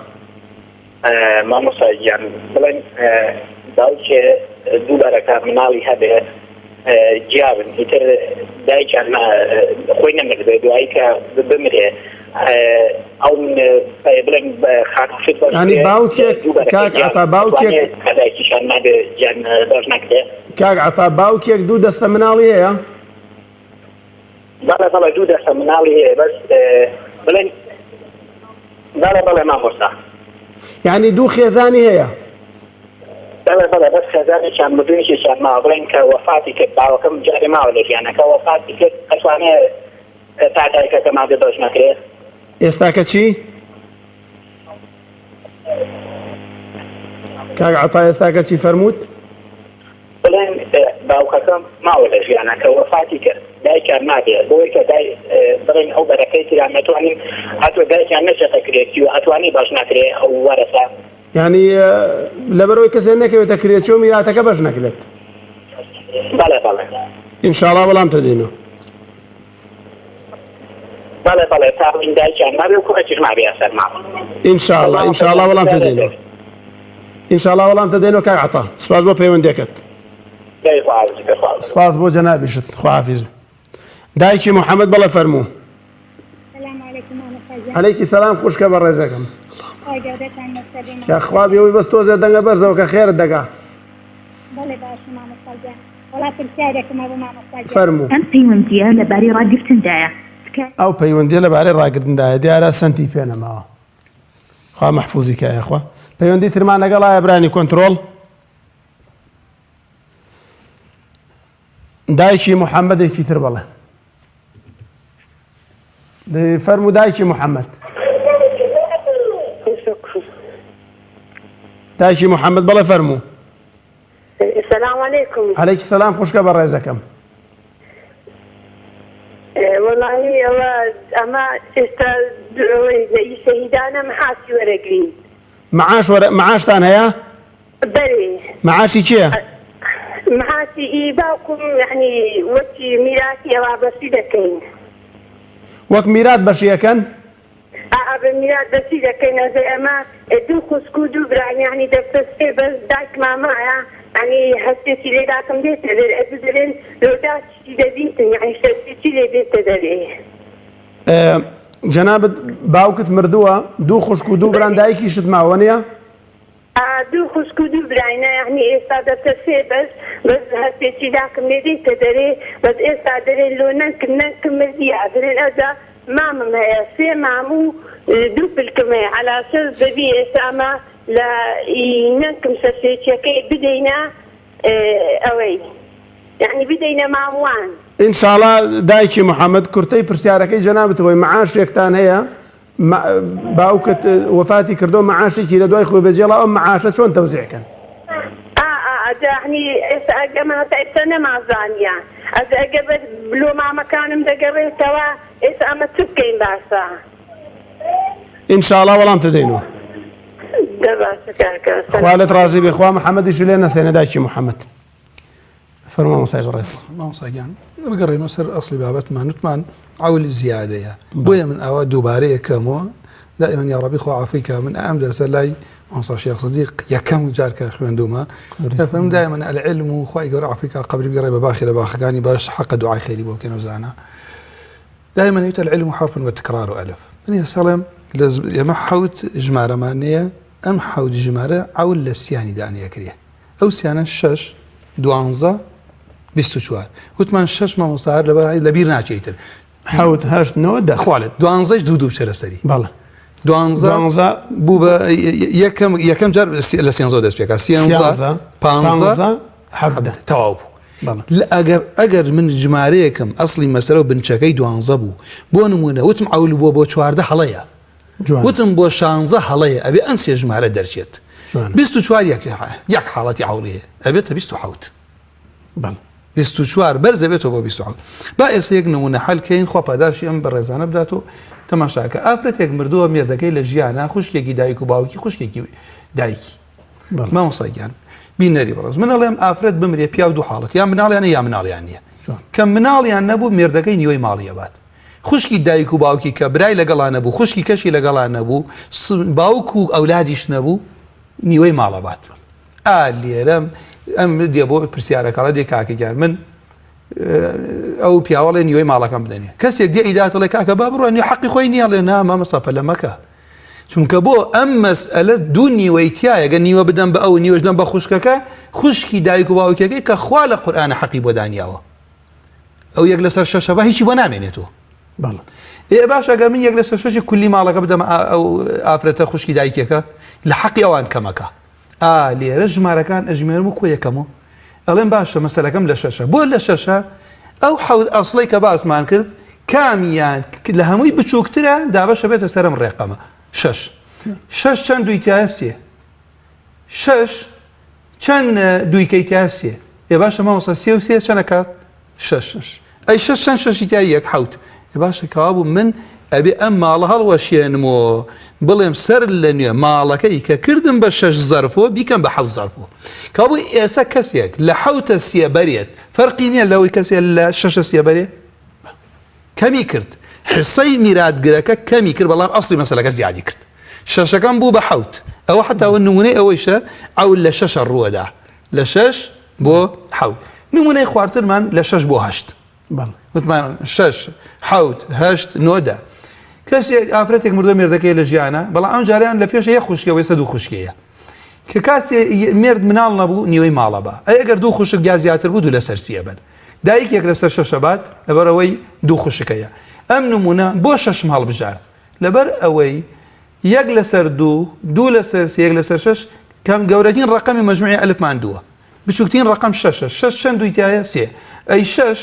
مامۆستاگیان بڵێن داوچێ دووبارەکە مناڵی هەبێ جیابن ئیتر دایکیان خۆی نەمردبێ دوایی کە بمرێ ئەو بڵێن خاکفت ینی باوکێک کاک عەتا باوکێک دایکیشان نابێ گیان باش نەکرێ. کاک عەتا باوکێک دوو دەستە مناڵی هەیە؟ بەڵێ دوو دەستە مناڵی هەیە بەس بڵێن بەڵێ مامۆستا. یعنی دوو خێزانی هەیە؟ بەڵێ بەس خێزانێکیان مردوونێکیان ماوە بڵێن کە وەفاتی کرد باوەکەم جارێ ماوە لەگیانەکە وەفاتی کرد ئەتوانێت تا دایکەکە مادە دۆش نەکرێت. ئێستا کە چی؟ کاک عەتا ئێستا کە چی فەرمووت؟ بڵێن باوکەکەم ماوە لە ژیانەکە وەفاتی کرد دایکیان نابێت بۆی کە بڵێن ئەو بەرەکەی تیان نەتوانین هاتووە دایکیان نەچێتەکرێتی و ئەتوانی باش ناکرێت ئەو وەرەسە. یعنی لەبەرەوەی کەسێ نەکەوێتە کرێتی و میراتەکە بەش نەکرێت. بەڵێ ئینشاڵڵا وەڵام تەدەینەوە. بەڵێ تا دایکیان نابێ و کوڕێکیش نابێ سەر ماوە. ئینشاڵڵا وەڵام تەدەینەوە. ئینشاءڵڵا وەڵام تەدەینەوە کاک عەتا. سوپاس بۆ پەیوەندیەکەت. سپاس بۆ جەنابیشت. خواحافیز. دایکی محەممەد بەڵێ فەرموو. عەلەیکی سەلام خوشکە بە ڕێزەکەم. یاخوا بێەوەی بەس تۆزێ دەنگە بەرزەوە کە خێرت دەگا. فەرموو. ئەم پەیوەندیە لەبارەی ڕاگرتندایە. ئەو پەیوەندیە لەبارەی ڕاگرتندایە دیارە سەنتی پێ نەماوە. خوا مەحفوظی کایە خوا. پەیوەندی ترمان لەگەڵایە برانی کۆنتڕۆڵ. دایکی محەممەدێکی تر بڵێ. فەرموو دایکی محەممەد. دایکی محەممەد بڵێ فەرموو. السلام عليكم. عەلەیکی سەلام خوشکە بە ڕێزەکەم. والله ئەمە ئێستا شەهیدانە مەحاسی وەرەگرین. معاشتان هەیە؟ بەێ. معاشی کێ؟ مەحاسی باوکم یعنی وەکی میراتی ئەوە بەسی دەکەین. وەک میرات بەشیەکەن؟ بە میرات بەسی دەکەین ئەزێ ئەمە دوو خوسک و دوو بران یعنی دەفتەسێ بەس دایک مامایە یعنی هەستێکی لێ داکەم دێتە دەرێ ئەدو دەرێن لۆداچی دەبیتن یعنی شەرچی لێ دێتە دەرێ. جەنابەت باوکت مردووە دوو خوشک و دوو بران دایکیشت ماوە نییە؟ دوو خوسک و دوو براینە یعنی ئێستا دەفتەسێ بەس هەستێکی داکەم لێ دێتە دەرێ بەس ئێستا دەرێن لۆ نەکم مردیە دەرێن ئەدا مامم هەیە سێ مام و دوو پلکم هەیە علاسەر دەبی ئێستا ئەمە لە نەکم سەرچێکیەکەی بدەینە ئەوەی یعنی بدەینە ماموان. ئینشاڵڵا دایکی محەممەد کورتەی پرسیارەکەی جەنابەتەوەی معاشێکتان هەیە باوکت وەفاتی کردو معاشێکی لە دوای خۆی بەجێڵا ئەم معاشە چۆن تەوزیعکەن؟ يعني ئێستا ئێستا نەمازانیە ئەس ئەگە بلۆ مامەکانم دەگەڕێتەوە ئێستا ئەمە چ بکەین باشە؟ ئینشاڵڵا وەڵام تدەینەوە. خوالت ڕازی بێ خوا محەممەدیش لێ نەسێنە دایکی محەممەد. فەرموو مامۆستای بەڕێز. مامۆستاگیان بگەڕێنەوە سەر ئەسڵی بابەتمان وتمان عولی زیادەیە بۆیە من ئەوە دووبارەیە کەمەوە دائما یا ربی خوا عافیکە من ئەم دەرسە لای مامۆستا شێخ سەدیق یەکەم جارکە خوێندومە فەرموو دائما العلم و خوای گەورە عافیکە قبری بگەڕێ بە باخی لە باخەکانی باش حەقە دوعای خێری بۆ بکەن و زانە دائما يوت العلم حرف وتكرار وألف من يسلم يما حوت جمارمانية أم حوت جمارة عول للسياني دانية كريه أو سيانا شش دوانزا بيستو شوار وثمان شش ما مصار لبير ناچيتر حوت هشت نو ده خوالت دوانزا دودو بشرسري بالله دوانزا بوبا يكم جار لسيانزا دست بيكا سيانزا بانزا حفده تواب اگر من جمارەیەکەم ئەسڵی مەسەلە و بنچەکەی دوانزە بوو بۆ نمونە وتم عول بۆ بۆ چواردە هەڵەیە وتم بۆ شانزە هەڵەیە ئەبێ ئەم سێ ژمارە دەرچێت 24 یەک حاڵەتی عوڵەیە ئەبێتە 27 24 بەرزە بێتەوە بۆ 27 با ئێستا یەک نمونە حەلکەین خوا پاداشی ئەم بەڕێزانە بداتەوە تەماشاکە ئافرەتێک مردووە مێردەکەی لە ژیانە خوشکێکی دایک و باوکی خوشکێکی دایکی مامۆستاگیان بینەری بەڕێز من ئەڵێم ئافرەت بمرێ پیا و دوو حاڵەت یان مناڵیانە یا مناڵیان نییە کە مناڵیان نەبوو مێردەکەی نیوەی ماڵیە بات خوشکی دایک و باوکی کە برای لەگەڵان نەبوو خوشکی کەشی لەگەڵان نەبوو باوک و ئەولادیش نەبوو نیوەی ماڵە بات لێرەم ئەم دێ بۆ پرسیارەکەڵە دێ کاکەگیان من ئەو پیاوەڵێ نیوەی ماڵەکەم بدەنێ کەسێک دێ ئیداتەڵێ کاکە با بڕۆنی حەقی خۆی نییە لێ نا مامەستا پەلەمەکە چونکە بۆ ئەم مەسئلە دوو نیوەی تایە گە نیوە بدەم بە ئەو نیوەش دەم بە خوشکەکە خوشکی دایک و باوکەکەی کە خوا لە قورئانە حەقی بۆ دانیاوە ئەو یەک لەسەر شەشە با هیچی بۆ نامێنێتەوە باش ئەگەر من یەک لەسەر شەشی کولی ماڵەکە بدەم ئەو ئافرەتە خوشکی دایکێکە لە حەقی ئەوان کەمەکە لێرە ژمارەکان ئەژمێرم و کۆ یەکەمەوە ئەڵێم باشە مەسەلەکەم لە شەشە بۆ لە شەشە ئەو حەوت ئەسڵی کە باسمان کرد کامیان لە هەمووی بچووکترە دابەشە بێتە سەرم ڕێقەمە شەش چەند دویتایە سێ شەش چەند دویکەی تایە سێ باشە مامۆستا سێ و سێ چەندە کات شەش ئەی شەش چەند شەشی تای یەک حەوت باشە کەوا بوو من ئەبێ ئەم ماڵە هەڵوەشێنمەوە بڵێم سەر لە نوێ ماڵەکەی کە کردم بە 6 زەرفۆ بیکەم بە 7 زەرفۆ کابوو ئێستا کەسێک لە 7 سێ بەرێت فەرقی نییە لەوەی کەسێک لە 6 سێ بەرێ کەمی کرد حسەی میراتگرەکە کەمی کرد بەڵام ئەسڵی مەسەلەکە زیادی کرد شەشەکەم بوو بە 7 ئەوە حتاوە نمونەی ئەوەیشە ئەو لە 6 ڕووەدا لە 6 بۆ 7 نمونەی خواردترمان لە 6 بۆ 8 وتمان 6 7 8 9 کەسێک ئافرەتێک مردە مێردەکەی لە ژیانە بەڵام ئەم جاریان لە پێش یەک خوشکەوەی سە دوو خوشکەیە کە کاسی مێرد مناڵ نەبوو نیوەی ماڵە بە ئەگەر دوو خوشک یا زیاتر بوو دوو لەسەر سێ بن دایکێک لەسەر شەشە بات لەبەرەوەی دوو خوشکەیە ئەم نمونە بۆ شەشم هەڵبژارد لەبەر ئەوەی یەک لەسەر دوو لەسەر سێ یەک لەسەر شەش کەم گەورەترین ڕقەمی مەجموعی ئەلفمان دووە بچووکترین ڕقەم شەشە شەش چەند دویتایە سێ ئەی شەش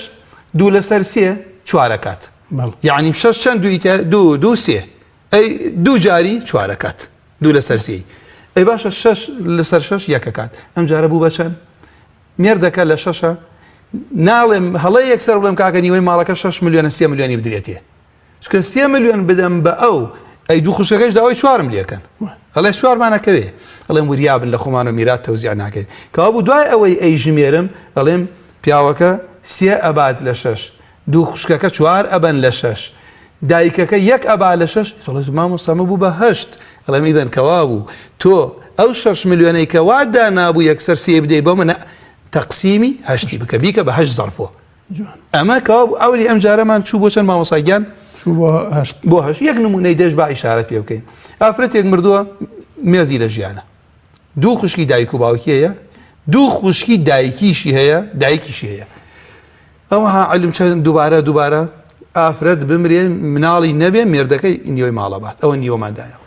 دوو لەسەر سێ چوارەکات یعنی شەش چەند دوو سێ ئەی دوو جاری چوارەکات دوو لەسەر سێی ئەی باشە شەش لەسەر شەش یەکەکات ئەم جارە بوو بە چەند مێردەکە لە شەشە ناڵێم هەڵەی یەکسەر بڵێم کاکە نیوەی ماڵەکە 6 ملیۆنە 3 ملیۆنی بدرێتێ چکە 3 ملیۆن بدەم بە ئەو ئەی دوو خوشەکەش داوای 4 لێکەن ئەڵێ 4مانەکەوێ ئەڵێم وریابن لە خۆمان و میرات تەوزیع ناکەین کەوا بوو دوای ئەوەی ئەی ژمێرم ئەڵێم پیاوەکە 3 ئەبات لە 6 دوو خوشکەکە 4 ئەبەن لە 6 دایکەکە 1 ئەبا لە 6 دەڵێت مامۆستا بوو بە 8 ئەڵێم ئیدەن کەوا بوو تۆ ئەو 6 ملیۆنەی کە وادا نابوو یەکسەر سێ بدەی بۆ منە تەقسیمی هەشتی بکە بیکە بە 8 زەرفۆ ئەمە کەوا بوو ئەولی ئەم جارەمان چوو بۆ چەند مامۆستاگیان بۆ 8 یەک نمونەی دەش با ئیشارەت پێ بکەین ئافرەتێک مردووە مێردی لە ژیانە دوو خوشکی دایک و باوکی هەیە دوو خوشکی دایکیشی هەیە دایکیشی هەیە ئەوها علم چەند دووبارە ئافرەت بمرێ مناڵی نەبێ مێردەکەی نیوەی ماڵەبات ئەوە نیوەماندایەوە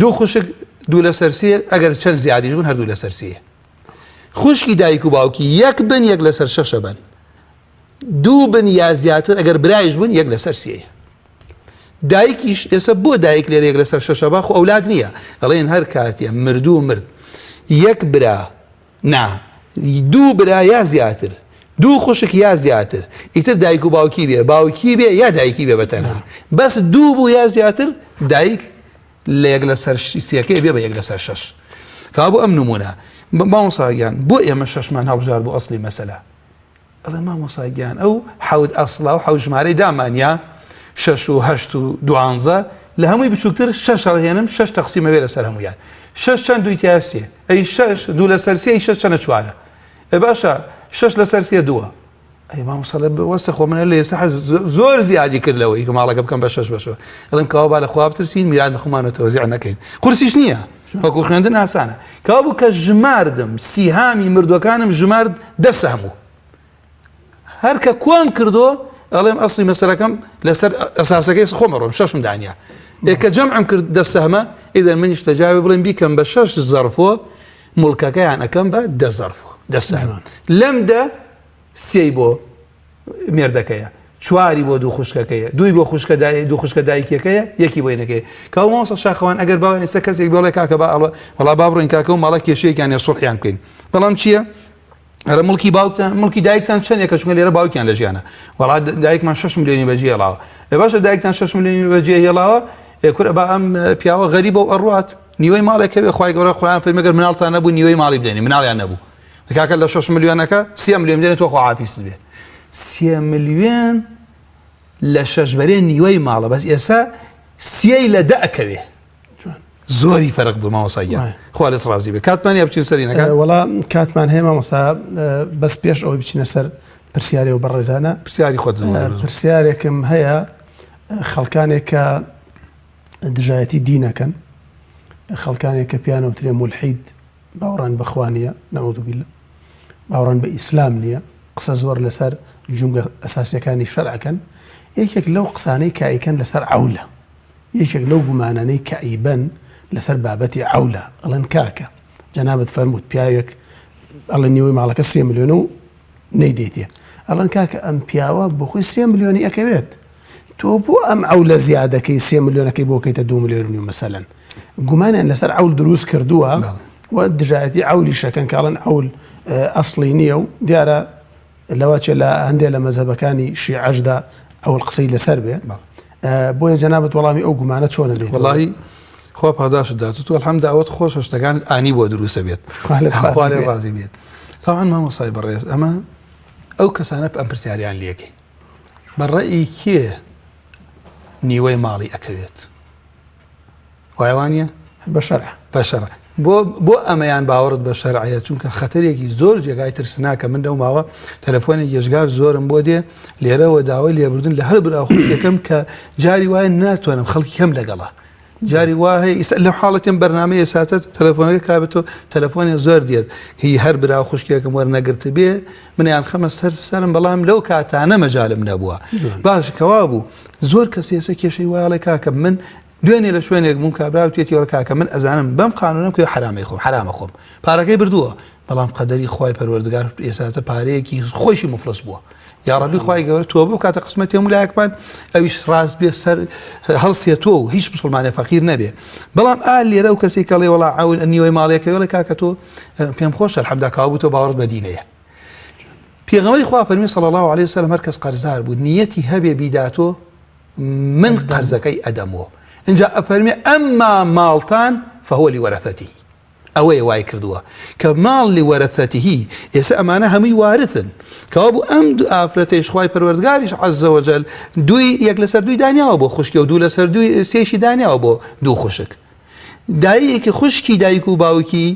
دوو خوشک دوو لەسەر سێ ئەگەر چەند زیادیش بوون هەردوو لەسەر سێ خوشکی دایک و باوکی یەک بن یەک لەسەر شەشە بن دوو بن یا زیاتر ئەگەر برایش بوون یەک لەسەر سێ دایکیش ئێستا بۆ دایک لێرە یەک لەسەر شەشە با خۆ ئەولاد نییە ئەڵێن هەر کاتێ مردوو مرد یەک برا نا دوو برا یا زیاتر دوو خوشک یا زیاتر ئیتر دایک و باوکی بێ یا دایکی بێ بەتەنها بەس دوو بوو یا زیاتر دایک لە یەک لەسەر سێەکەی بێ بە یەک لەسەر شەش کا بۆ ئەم نمونە مامۆستاگیان بۆ ئێمە شەشمان هەڵبژار بۆ ئەسڵی مەسەلە ئەڵێ مامۆستاگیان ئەو حەوت ئەسڵا و حەوت ژمارەی دامانیا 6 و 8 و 12 لە هەمووی بچووکتر 6 هەڵهێنم 6 تەقسیمە بێ لەسەر هەمویان 6 چەند دویتایە سێ ئەی 6 دوو لەسەر سێ 6 چەندە چوارە ئەی باشە 6 لەسەر سێ دووە ئەی مامۆستا وەستە خۆ منە لە ئێستا زۆر زیادی کرد لەوەی کە ماڵەکە بکەم بە 6 بەشەوە ئەڵێم کەوا با لە خوا بترسین میرات لە خۆمانەوە تەوزیع نەکەین قورسیش نییە وەکو خوێندن ئاسانە کەوا بوو کە ژماردم سیهامی مردوەکانم ژمارد دەسە هەموو هەر کە کۆم کردو ئەڵێم ئەسڵی مەسەلەکەم لەسەر ئەساسەکەی خۆمەڕۆم 6 دانیا کە جەمعم کرد دەسەهمە ئیدەن منیش لە جاوی بڵێم بیکەم بە 6 زەرفۆ مڵکەکەیان ئەەکەم بە 10 زەرفۆ دەسەهمە لەمدە سێی بۆ مێردەکەیە چواری بۆ دوو خوشکەکەیە دوی بۆ دوو خوشکە دایکەکەیە یەکی بۆ ینەکەی کاو مامۆستا شاخەوان ئەگەر باڵێ کەسێک بڵێ کاکە با ئەڵە وەڵا با بڕۆین کاکە و ماڵە کێشەیەکیان سوڵحیان بکەین بەڵام چییە هەرە مڵکی دایکتان چەندێکە چونکە لێرە باوکیان لە ژیانە وەڵات دایکمان 6 میلیۆنی بەجێ هێڵاوە باشە دایکتان 6 میلیۆنی بەجێ هێڵاوە کورە بە ئەم پیاوە غەریبە و ئەڕوات نیوەی ماڵێکەوێ خوای گەورە قورئان فەرمی مەگەر مناڵتان نەبوو نیوەی ماڵی بدەنی مناڵیان نەبوو کاکە لە 6 میلیۆنەکە 3 میلیۆن بدەنێت تۆ خواحافیز بێ 3 میلیۆن لە 6 بەرێ نیوەی ماڵە بەس ئێستا 3 لە 10 ئەکەوێ زۆری فەرق بوو مامۆستاگیان خوا لێت ڕازی بێ کاتمان یا بچین سەرینەکە وەڵام کاتمان هەیە مامۆستا بەس پێش ئەوەی بچینە سەر پرسیارێ و بەڕێزانە پرسیاری خۆت پرسیارێکم هەیە خەڵکانێک کە دژایەتی دینەکەن خەڵکانێک کە پیانە وترێ مولحید باوەڕان بەخوا نییە نەعوذ بالله باوەڕان بە ئیسلام نییە قسە زۆر لەسەر جونگە ئەساسیەکانی شەرعەکەن یەکێک لەو قسانەی کائیکەن لەسەر عەولە یەکێک لەو گومانانەی کائیبەن لەسەر بابەتی عەولە ئەڵێن کاکە جەنابەت فەرمووت پیاوێک ئەڵێن نیوەی ماڵەکە 3 میلیۆن و نەیدێتێ ئەڵێن کاکە ئەم پیاوە بۆ خۆی 3 میلیۆنی ئەکەوێت تۆ بۆ ئەم عەولە زیادەکەی 3 میلیۆنەکەی بۆ کەیتە 2 میلیۆن مەسەلەن گومانیان لەسەر عەول دروست کردووە و دژایەتی عەولی شەکەن کاڵن عەول ئەسڵی نییە و دیارە لەوەچێ لە هەندێک لە مەزهەبەکانی شیعەشدا ئەوڵ قسەی لەسەر بێ بۆیە جەنابەت وەڵامی ئەو گومانە چۆنە دێت وەڵاهی خوا پاداشت دات تۆ الحەمد داوەت خۆش شتەکانت ئانی بۆ دروستە بێت خوا لێ ڕازی بێت تاوان مامۆستای بەڕێز ئەمە ئەو کەسانە ئەم پرسیاریان لێکەین بەڕێی کێ نیوەی ماڵی ئەکەوێت وایوانە بە شەرع بۆ ئەمەیان باوەڕت بە شەرعەیە چونکە خەتەرێکی زۆر جێگای ترسناکە من دەوماوە تەلەفۆنی گەشتگار زۆرم بۆ دێ لێرەوە داوای لێبوردن لە هەر براخۆش یەکەم کە جاری وایە ناتوانم خەڵکی کەم لەگەڵە جاری وایە لەو حاڵەتێن بەرنامەیە ساتت تەلەفۆنەکە کابێتەوە تەلەفۆنی زۆر دێت هی هەر برا خوشکێکم وەرنەگرت بێ منیان خەمە سەرم بەڵام لەو کاتانە مەجالم نەبووە باش کەوا بوو زۆر کەس ێستا کێشەی وایڵێ کاکە من دوێنێ لە شوێنێک بووم کابرا وتێتی کاکە من ئەزانم بەم قانونم کە حرامە خۆم پارەکەی بردووە بەڵام قەدەری خوای پەروەردگار ئێساتە پارەیەکی خۆشی مفلس بووە یا ڕەبی خوای گەورە تۆ بوو کاتە قسمەتی هەموو لایەکمان ئەویش ڕاست بێ سەر هەڵسێتۆ و هیچ مسلمانێ فەقیر نەبێ بەڵام لێرە و کەسێک کەڵێ وەڵا عەول نیوەی ماڵێکە وەڵێ کاکە تۆ پێم خۆشە الحەمدا کاوە تۆ باوەڕت بە دینەیە پێغەمبەری خوا فەرمی صلی الله علیه وسلم هەر کەس قەرزدار بوو نیەتی هەبێ بیداتۆ من قەرزەکەی ئەدەمەوە اینجا ئەفەرمێ ئەمما ماڵتان فهو لوەرەثەته ئەوەیە وای کردووە کە ماڵ لوەرەثەته ئێستا ئەمانە هەمووی وارثن کەوا بوو ئەم دوو ئافرەتەیش خوای پەروەردگاریش عەزە وەجەل دوی یەک لەسەر دوی دانیاوە بۆ خوشکی و دوو لەسەر دوی سێشی دانیاوە بۆ دوو خوشک دایەکی خوشکی دایک و باوکی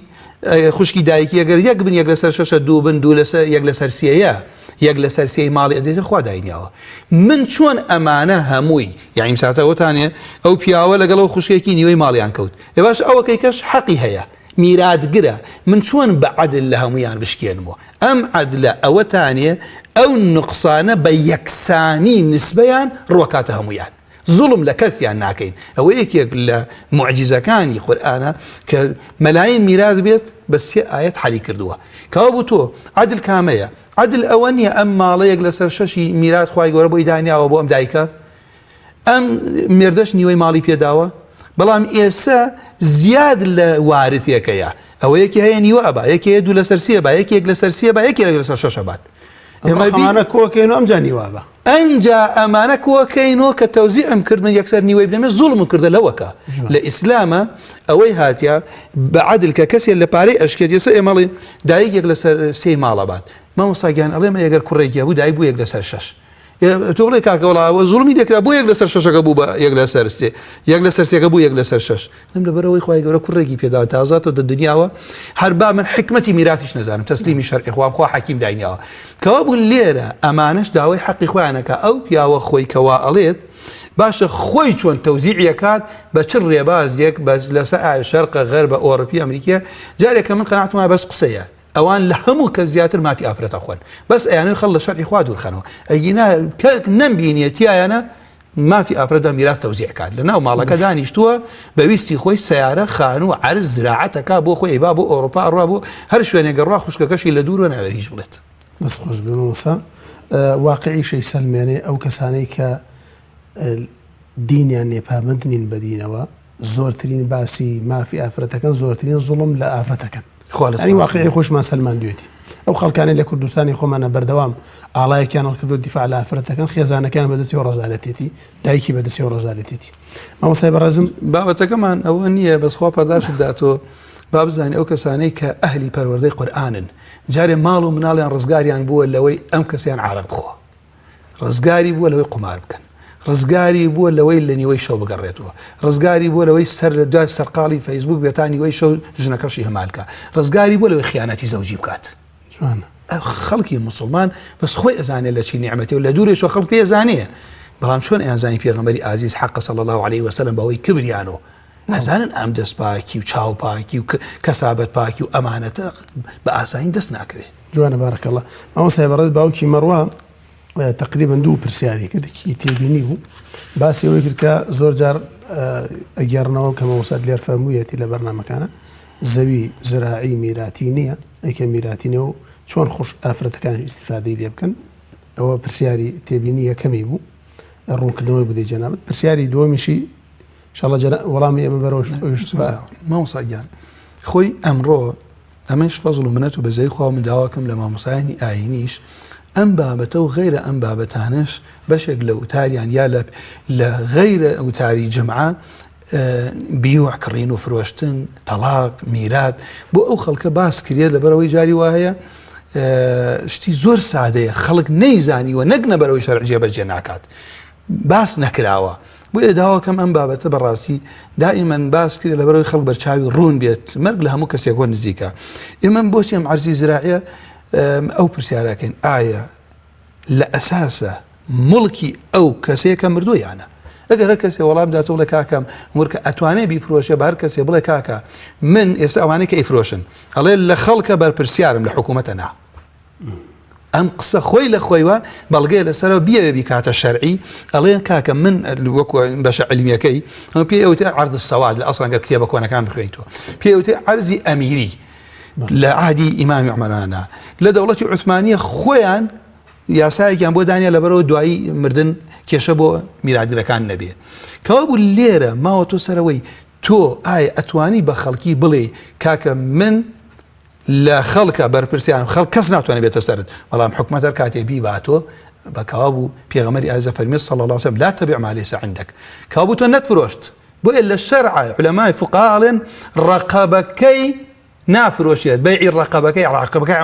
خوشکی دایکی ئەگەر یەک بن یەک لەسەر شەشە دوو بن دوو لەسەر یەک لەسەر سێیە یەک لەسەر سێی ماڵی ئەدێتە خوا داینیاوە من چۆن ئەمانە هەمووی یعنی ساتەوەتانێ ئەو پیاوە لەگەڵ ئەو خوشکێکی نیوەی ماڵیان کەوت ێ باش ئەوەکەی کەش حەقی هەیە میراتگرە من چۆن بە عەدل لە هەمویان بشکێنمەوە ئەم عەدلە ئەوەتانێ ئەو نوقسانە بە یەکسانی نسبەیان ڕوەکاتە هەمویان زوڵم لە کەسیان ناکەین ئەوە یەکێک لە موعجیزەکانی قورئانە کە مەلاین میرات بێت بە 3 ئاەت حەلی کردووە کەوا بوو تۆ عەدل کامەیە عەدل ئەوە نییە ئەم ماڵەیەک لەسەر شەشی میرات خوای گەورە بۆی دانیاوە بۆ ئەم دایکە ئەم مێردەش نیوەی ماڵی پێداوە بەڵام ئێستا زیاد لە وارثێکەیە ئەوە یەکی هەیە نیوە ئەبا یەکێ دوو لەسەر سێ با یەکێک لەسەر سێ با یەکێک لەسەر شەشە بات ئەمانە کۆکەین و ئەمجا نیوە بە ئەنجا ئەمانە کۆکەینەوە کە تەوزیعم کرد من یەکسەر نیوەی بدەمێ زوڵم کردە لەوەکە لە ئیسلامە ئەوەی هاتیە بە عەدل کە کەسێک لە پارەی ئەشکێت ئێستا ئێمەڵێ دایک لەسەر سێی ماڵە بات مامۆستاگیان ئەڵێمە ئەگەر کوڕێکیە بوو دایک بوو یەک لەسەر شەش تۆ بڵێ کاکە وەڵاوە زوڵمی دەکرا بۆ یەک لەسەر شەشەکە بوو بە یەک لەسەر سێ یەک لەسەر سێکە بوو یەک لەسەر شەش لەم لەبەرەوەی خوای گەورە کوڕێکی پێداوە تازاتەوە دە دنیاوە هەر با من حکمەتی میراتیش نەزانم تەسلیمی شەرعی خوام خوا حەکیم داینیاوە کەوا بوو لێرە ئەمانەش داوای حەقی خۆیانەکە ئەو پیاوە خۆی کەوا ئەڵێت باشە خۆی چۆن تەوزیعیەکات بە چ ڕێبازێک لەسەر شەرقە غەربە ئۆڕۆپی ئەمریکیە جارێکە من قەناعەتم بەس قسەیە ئەوان لە هەموو کە زیاتر مافی ئافرەتە خۆن بەس ئەیانەوەی خەڵ لە شەرعی خوا دوورخەنەوە ئەگینا نەمبینێتیایانە مافی ئافرەتە میرات تەوزیعکات لە ناو ماڵەکە دانیشتووە بەویستی خۆی سیارە خان و عەرز زراعەتەکە بۆ خۆی با بۆ ئەوڕۆپا ڕوا بۆ هەر شوێنێگە ڕوا خوشکەکەشی لە دوورە ناوێت هیچ بڵێت بەس خۆش بمەوەسا واقعی شەی سەلمێنێ ئەو کەسانەی کە دینیان نێپامەند نین بە دینەوە زۆرترین باسی مافی ئافرەتەکەن زۆرترین زوڵم لە ئافرەتەکەن ئەنی واقعی خۆشمان سەلمان دوێتی ئەو خەڵکانی لە کوردستانی خۆمانە بەردەوام ئاڵایەکیان هەڵکردو دیفاع لە ئافرەتەکان خێزانەکان بەدەستی ڕەزالەتێتی دایکی بەدەستی ڕەزالەتێتی مامۆستای بەڕێزم بابەتەکەمان ئەوە نییە بەسخوا پەرداشت داتۆ با بزانانی ئەو کەسانەی کە ئەهلی پەروەردەی قورئانن جارێ ماڵ و مناڵیان ڕزگاریان بووە لەوەی ئەم کەسیان عارق بخۆ ڕزگاری بووە لەوەی قمار بکەن ڕزگاری بووە لەوەی لە نیوەی شەو بگەڕێتەوە ڕزگاری بووە لەوەی سەر لە دوای سەرقاڵی فەیسبوک بێتانی وەی شەو ژنەکەشی هەمالکە ڕزگاری بووە لەوەی خیانەتی زەوجی بکات خەڵکی مسلمان بەس خۆی ئەزانێت لە چی نیعمەتی و لە دوورێشەوە خەڵک پێ ئەزانێ بەڵام چۆن ئەیانزانی پێغەمبەری ئازیز حەق صلی الله عليه وسلم بەوەی کبریانەوە ئەزانن ئەم دەست پاکی و چاو پاکی و کەسابەت پاکی و ئەمانەتە بە ئاسانی دەست ناکەوێت. جوانە بارەکەڵڵا مامۆستای بەڕێز باوکی مەڕوا تقریبا 2 پرسیاری کردێکی تێبینی بوو باسی ئەوەی کرد کە زۆر جار ئەگەڕنەوە کە مامۆستا لێر فەرموویەتی لە بەرنامەکانە زەوی زراعی میراتی نییە ئەیکە میراتی نیە و چۆن خۆش ئافرەتەکانی ئیسیفادەی لێ بکەن ئەوە پرسیاری تێبینی یەکەمی بوو ڕوونکردنەوەی بدەی جەنابەت پرسیاری دووەمیشی انشاءالله وەڵامی ئێمە بەرەوە مامۆستاگیان خۆی ئەمڕۆ ئەمەش فەزڵ و منەت و بەزەی خوا من داواکەم لە مامۆسایانی ئاینیش ئەم بابەتە و غیرە ئەم بابەتانش بەشێک لە وتاریان یا لە غیرە وتاری جەمعە بیوع کڕین و فرۆشتن تەلاق میرات بۆ ئەو خەڵکە باس کرێت لەبەرەوەی جاری وایە شتی زۆر سادەیە خەڵک نەیزانیوە نەگنە بەرەوەی شەرع جێبەجێ ناکات باس نەکراوە بۆیە داواکەم ئەم بابەتە بەڕاستی دائیمەن باس کرێت لەبەرەوەی خەڵک بەرچاوی ڕوون بێت مەرگ لە هەموو کەسێکەوە نزیکە ئێمە بۆچی ئەم عەرزی زراعیە ئەو پرسیارەکەین ئایا لە ئەساسە مڵکی ئەو کەسەیە کە مردوویانە ئەگەر هەر کەسێ وەڵام داتۆ بڵێ کاکەم وەرکە ئەتوانێ بیفرۆشێ بە هەر کەسێ بڵێ کاکە من ئێستا ئەوانەی کە ئەیفرۆشن ئەڵێ لە خەڵکە بەرپرسیارم لە حکوومەتە نا ئەم قسە خۆی لە خۆیوە بەڵگەیە لەسەرەوە بیەوێ بیکاتە شەرعی ئەڵێ کاکە من وەکو بەشە عیلمیەکەی ئەمە پێی ئەوتێ عەرض السەواد لە ئەسڵ ئەگەر کتێبە کۆنەکان بخوێنیتەوە پێی ئەوتێ عەرزی ئەمیری لە عهدی ئیمامی عومەرانە لە دەوڵەتی عوسمانیە خۆیان یاسایەکیان بۆ دانیا لەبەرەوە دوایی مردن کێشە بۆ میراگرەکان نەبێ کەوا بوو لێرە ماوە تۆ سەرەوەی تۆ ئایا ئەتوانی بە خەڵکی بڵێ کاکە من لە خەڵکە بەرپرسیان خەڵک کەس ناتوانێت بێتە سەرت بەڵام حکومەت هەر کاتێ بیباتۆ بەکەوا بوو پێغەمبەری ئازیز فەرمی صلی الله علیه وسلم لا تبع ما ليس عندك کەوا بوو تۆ نەتفرۆشت بۆیە لە شەرع عولەمای فوقها ئەڵێن ڕەقەبەکەی نافرۆشێت بەیعی ڕەقەبەکەی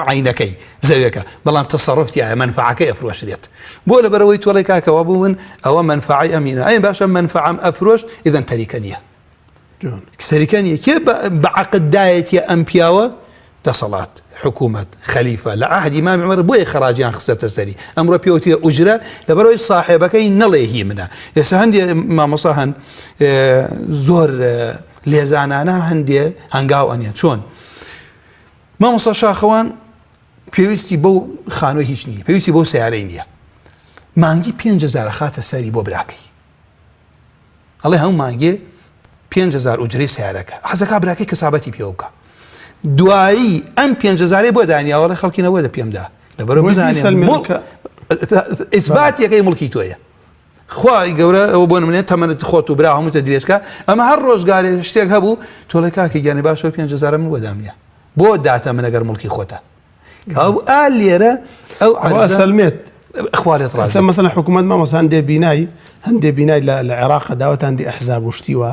عینەکەی زەویەکە بەڵام تەسەڕفتی ئایە مەنفعەکەی ئەفرۆشرێت بۆ لەبەرەوەی تۆڵی کاکەوە بوو من ئەوە مەنفعی ئەمینە ئەی باشە مەنفعەم ئەفرۆش ئیدەن تەریکە نییە تەریکە نییە کێ بە عەقددایەتیە ئەم پیاوە دەسەڵات حکوومەت خەلیفە لە عهدی ئیمامی عومەر بۆیە خەراجیان خستەتە سەری ئەمڕۆ پێوتیە ئوجرە لەبەرەوەی ساحێبەکەی نەڵێ هی منە ئێستا هەندێ مامۆستا هەن زۆر لێزانانە هەندێ هەنگاو ئەنێ چۆن مامۆستا شاخەوان پێویستی بەو خانۆی هیچ نییە پێویستی بەو سیارەی نییە مانگی 5,000 خاتە سەری بۆ براکەی ئەڵێ هەموو مانگێ 5,000 ئوجرەی سیارەکە حەزەکا براکەی کەسابەتی پێوە بکە دوایی ئەم 5,000 بۆ دانیاوەڵێ خەڵکینەوە لە پێمدا لەبەرەوە بزانێ ئیثباتیەکەی مڵکی تۆیە خوای گەورە ئەوە بۆ نمونێ تەمەنت خۆت و برا هەمووتە درێژکە ئەمە هەر ڕۆژگارێ شتێک هەبوو تۆڵێ کاکە گیانی باشەوە 5,000 من وەدامە بۆ داتە من ئەگەر مڵکی خۆتە ئەو لێرە ئەو سەلمێت خوارێت ڕاستە مەسەڵەن حکوومەت مامۆستا هەندێ بینای لە عێراق داوەتان دی ئەحزاب وشتیوە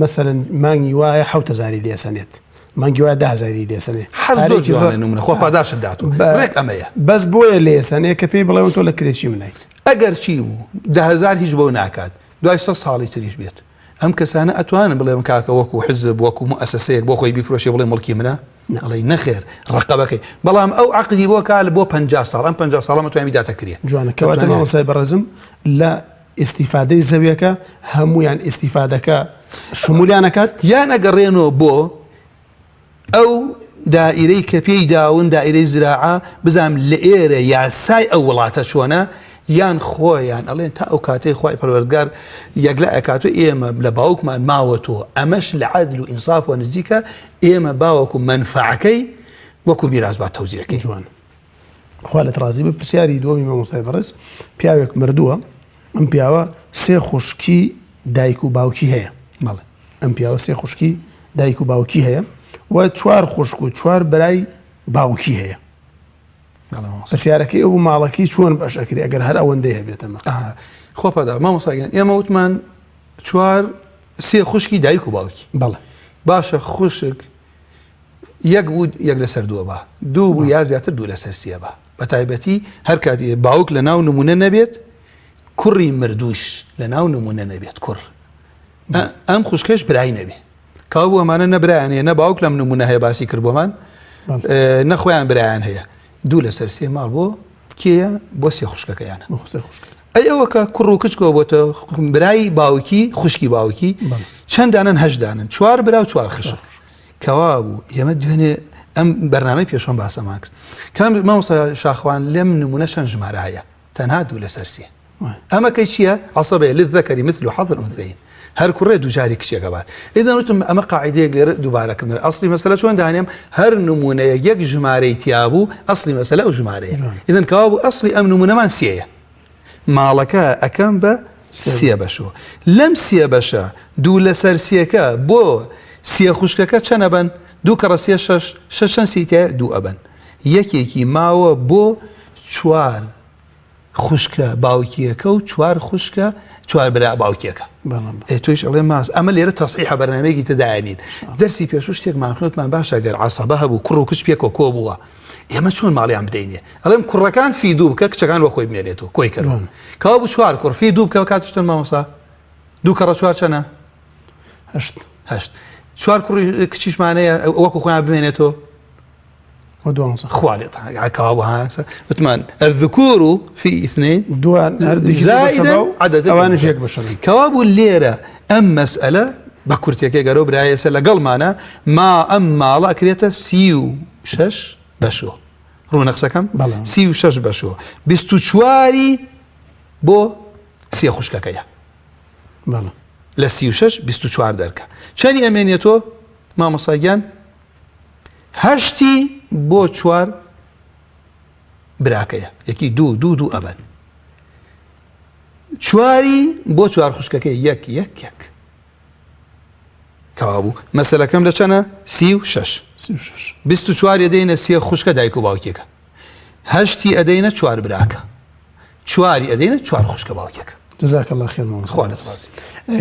مەسەڵەن مانگی وایە 7,000 لێسەنێت مانگی وایە 10,000 لێسەنێت هەر زۆر جوانە نمونە خۆ پاداشت داتوە ڕێک ئەمەیە بەس بۆیە لێسەنێ کە پێی بڵێون تۆ لە کرێکی منیت ئەگەر چی بوو 10,000 هیچ بۆ ناکات دوای 100 ساڵی تریش بێت ئەم کەسانە ئەتوانن بڵێم کاکە وەکو حزب وەکو مؤسسەیەک بۆ خۆی بیفرۆشێ بڵێ مڵکی منە ئەڵێ نەخێر ڕقەبەکەی بەڵام ئەو عەقدی بۆ کال بۆ 50 ساڵ ئەم 50 ساڵە مەتوانی داتەکرێ جوانە کەواتە مامۆستای بەڕێزم لە ئیستیفادەی زەویەکە هەمویان ئیستیفادەکە شمولیانەکات یان ئەگەڕێنەوە بۆ ئەو دائیرەی کە پێی داون دائیرەی زراعە بزانم لە ئێرە یاسای ئەو وڵاتە چۆنە یان خۆیان ئەڵێن تا ئەو کاتەی خوای پەروەردگار یەکلا ئەکاتۆ ئێمە لە باوکمان ماوەتەوە ئەمەش لە عەدل و ئینساف و نزیکە ئێمە باوەکو مەنفعەکەی وەکو میراث با تەوزیعەکەی جوان خوا لە ڕازی بە پرسیاری دووەمی مامۆستای بەڕێز پیاوێک مردووە ئەم پیاوە 3 خوشکی دایک و باوکی هەیە ئەم پیاوە 3 خوشکی دایک و باوکی هەیە و 4 خوشک و 4 برای باوکی هەیە پرسیارەکەی ئەو ماڵەکەی چۆن بەشەکری ئەگەر هەر ئەوەندەی هەبێتەمە خۆپەدا مامۆستاگەن ئێمە وتمان 4 سێ خوشکی دایک و باوکی بەڵێ باشە خوشک یەک بوو یەک لەسەر دووە بە دوو بوو یا زیاتر دوو لەسەر سێ بە بە تایبەتی هەر کاتی باوک لە ناو نمونە نەبێت کوڕی مردوش لە ناو نمونە نەبێت کوڕ ئەم خوشکەش برای نەبێ کاو بوو ئەمانە نەبرایانەیە نە باوک لەم نمونە هەیە باسی کردبوومان نەخۆیان برایان هەیە دوو لەسەر سێ ماڵ بۆ کێیە بۆ سێ خوشکەکەیانە ئەی ئەوە کە کوڕ و کچکەوە بۆتە برای باوکی خوشکی باوکی چەندانن 8 دانن 4 برا و 4 خشک کەوا بوو ئێمە دوێنێ ئەم بەرنامەی پێشۆن باسەمان کرد کام مامۆستا شاخوان لێم نمونە چەند ژمارە هەیە تەنها دوو لەسەر سێ ئەمە کەی چییە عەسەبەیە للذەکەری مثل حەظ الأنثەیین هەر کوڕێ دووجاری کچێکە بات ئیدەن وتم ئەمە قاعیدەیەک لێرە دووبارەکردن ئەسڵی مەسەلە چۆن دانێم هەر نمونەیە یەک ژمارەی تیا بوو ئەسڵی مەسەلە ئەو ژمارەیە ئیدەن کەوا بوو ئەسڵی ئەم نمونەمان سێیە ماڵەکە ئەەکەم بە سێ بەشەوە لەم سێ بەشە دوو لەسەر سێکە بۆ سێ خوشکەکە چەنە بن دوو کەڕە سێ شەش چەند سیتە دوو ئەبن یەکێکی ماوە بۆ 4 خوشکە باوکیەکە و 4 خوشکە 4 برا باوکیەکە تویش ئەڵێ ماس ئەمە لێرە تەسحیحە بەرنامەیەکی تداینین دەرسی پێشوو شتێکمان خوێنمان باشە گەر عەسەبە هەبوو کوڕ و کچ پێکەوە کۆ بووە ئێمە چۆن ماڵیان بدەینێ ئەڵێم کوڕەکان فی دوو بکە کچەکان وە خۆی بمێنێتەوە کۆی کردوون کەوا بوو 4 کوڕ فی دوو بکەوە کاتشتن مامۆستا دوو کەڕە 4 چەنە 8 4 کوڕی کچیشمانەیە وەکو خۆیان بمێنێتەوە خوالط كوابها وثمان الذكور في 2 زائدا عدد اوانش بشر كواب الليره ام مساله بكرتك قالوا برايه سلا قال معنا ما اما الله كريته سيو شش بشو رو نقصه كم سيو شش بشو بستوچواري بو سي خوشككيا بله لا سيو شش بستوچوار دركه چني امنيتو ما مصايان هشتی بۆ 4 براکەیە یەکی دوو ئەبەن 4 بۆ 4 خوشکەکەی یەک کەوا بوو مەسەلەکەم لە چەنە 36 24 ئەدەینە سێ خوشکە دایک و باوکێکە هەشتی ئەدەینە 4 براکە 4 ئەدەینە 4 خوشکە باوکێکە جزاك الله خير مامۆستا خوالت ڕازی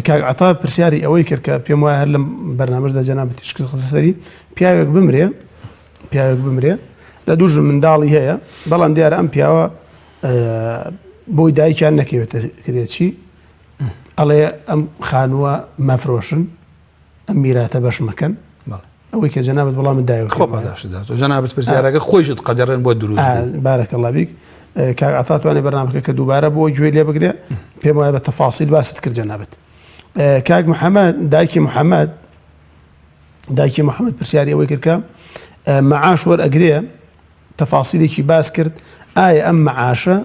کاک عەتا پرسیاری ئەوەی کرد کە پێم وایە هەر لەم بەرنامەشدا جەنابەتی شکست خەسەری پیاوێک بمرێ لە دوژ منداڵی هەیە بەڵام دیارە ئەم پیاوە بۆی دایکیان نەکەوێتە کرێت چی ئەڵێ ئەم خانووە مەفرۆشن ئەم میراتە بەش مەکەن ئەوەی کە جەنابەت وەڵامت دایەوە خۆپاداشداتەوە جەنابەت پرسیارەکە خۆشت قەدەڕێن بۆ دروست بارەکەڵڵا بیک کاک عەتا توانێ بەرنامەکە کە دووبارە بۆ گوێ لێ بگرێ پێم وایە بە تەفاسیل باست کرد جەنابەت کاک محەممەد دایکی محەممەد پرسیاری ئەوەی کرد کە مەعاش وەرئەگرێ تەفاسیلێکی باس کرد ئایا ئەم مەعاشە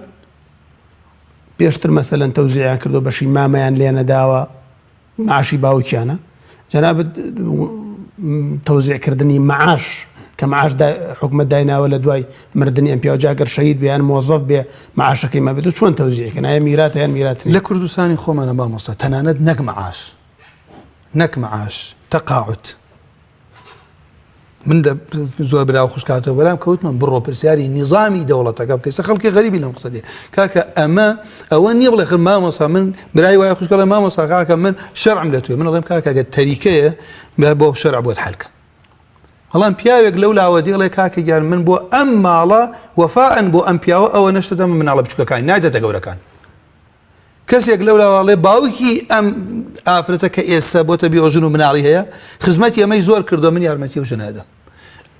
پێشتر مەسەلەن تەوزیعیان کردو بەشی مامەیان لێ نەداوە معاشی باوکیانە جەنابەت تەوزیعکردنی مەعاش کە معاش حکومەت دایناوە لە دوای مردنی ئەم پیاوە جاگەر شەهید بێ یان مۆزەف بێ معاشەکەی مەبێت و چۆن تەوزیعکەن ئایا میراتە یان میرات لە کوردستانی خۆمانە مامۆستا تەنانەت نەک معاش تەقاعد من زۆر براو خوشکاتەوە بەلام کەوتمان بڕۆ پرسیاری نیظامی دەوڵەتەکە بکەیسە خەڵکی غەریبی لەم قسە دێ کاکە ئەوە نییە بڵێ مامۆستا من برای وایە خوشکەڵە مامۆستا کاکە من شەرعم لە توێ من ئەڵێم کاکە تەریکەیە بۆ شەرع بۆت حەلکە هەڵام پیاوێک لەو لاوە دێڵێ کاکە گیان من بۆ ئەم ماڵە وەفاءن بۆ ئەم پیاوە ئەوە نەشتەدەم مناڵە بچووکەکان نادێتە گەورەکان کەسێک لەو لاواڵێ باوکی ئەم ئافرەتە کە ئێستا بۆتە بیۆژن و مناڵی هەیە خزمەتی ئەمەی زۆر کردو من یارمەتی و ژنەدەم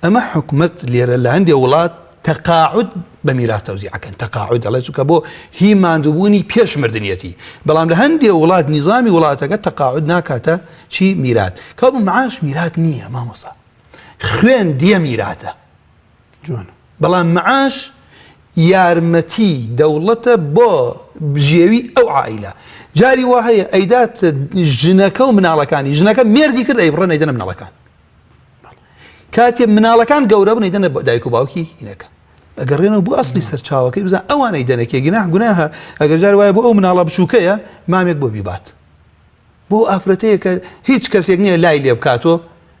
ئەمە حکومەت لێرە لە هەندێک وڵات تەقاعد بە میرات تەوزیعەکەن تەقاعد دەڵێ چونکە بۆ هی ماندووبوونی پێش مردنیەتی بەڵام لە هەندێک وڵات نیظامی وڵاتەکە تەقاعد ناکاتە چی میرات کابوو معاش میرات نییە مامۆستا خوێن دیە میراتە جوان بەڵام معاش یارمەتی دەوڵەتە بۆ بژێوی ئەو عائیلە جاری وا هەیە ئەیدات ژنەکە و مناڵەکانی ژنەکە مێردی کرد ئەی بڕێن ئەیدەنە مناڵەکان کاتێ مناڵەکان گەورە بن ئەیدەنە دایک و باوکی هینەکە ئەگەڕێنەوە بۆ ئەسڵی سەرچاوەکەی بزان ئەوانەی دەنێکی گوناهە ئەگەر جار وایە بۆ ئەو مناڵە بچووکەیە مامێک بۆ بیبات بۆ ئافرەتەیە کە هیچ کەسێک نییە لای لێ بکاتۆ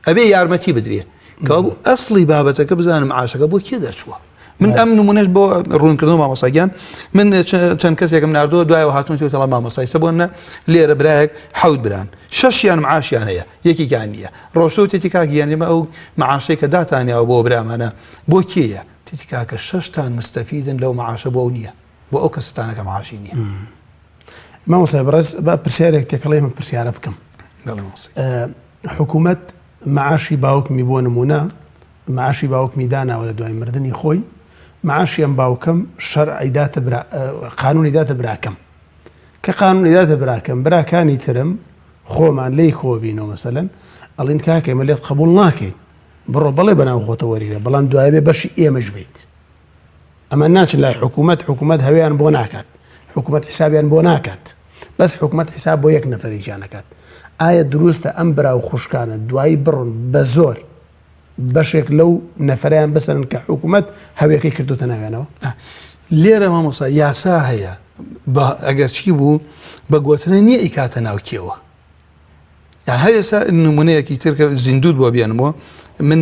ئەبێ یارمەتی بدرێ کە بوو ئەسڵی بابەتەکە بزانم معاشەکە بۆ کێ دەرچووە من ئەم نمونەش بۆ ڕوونکردن مامۆستاگیان من چەند کەسێکم ناردووە دوایەوە هاتوون تەڵە مامۆستای سەبوونە لێرە برایەک حەوت بران 6یان معاشیان هەیە یەکێکیان نییە ڕۆژتە تێتی کاکییان لێمە ئەو معاشەی کە داتانیاوە بۆ برامانە بۆ کێیە تێتی کاکە 6تان مستەفیدن لەو معاشە بۆ نییە بۆ ئەو کەسەتانەکە معاشی نییە. مامۆستای بەڕێز بە پرسیارێک تێکەڵی من پرسیارە بکەم. حکوومەت معاشی باوکمی بۆ نمونە معاشی باوکمی داناوە لە دوای مردنی خۆی معاشی ئەم باوکەم شەرعی داتە قانونی داتە براکەم کە قانونی داتە براکەم براکانی ترم خۆمان لی خۆبینەوە مەسەلەن ئەڵین کاکە ئێمە لێت قبول ناکەین بڕۆ بەڵێ بەناو خۆتە وەریگرە بەڵام دوای بێ بەشی ئێمەش بیت ئەمە ناچن لای حکوومەت هەویان بۆ ناکات حکوومەت حسابیان بۆ ناکات بەس حکوومەت حساب بۆ یەک نەفەریشان نەکات. ئایا دروستە ئەم برا و خوشکانە دوایی بڕن بە زۆر بەشێک لەو نەفەریان بسەرن کە حکوومەت هەویەکەی کردوتە ناوێنەوە؟ لێرە مامۆستا یاسا هەیە ئەگەر چی بوو بە گوتنە نییە ئیکاتە ناوکیەوە هەر ئێستا نمونەیەکی ترکە زیندوت بۆ بیانەوە من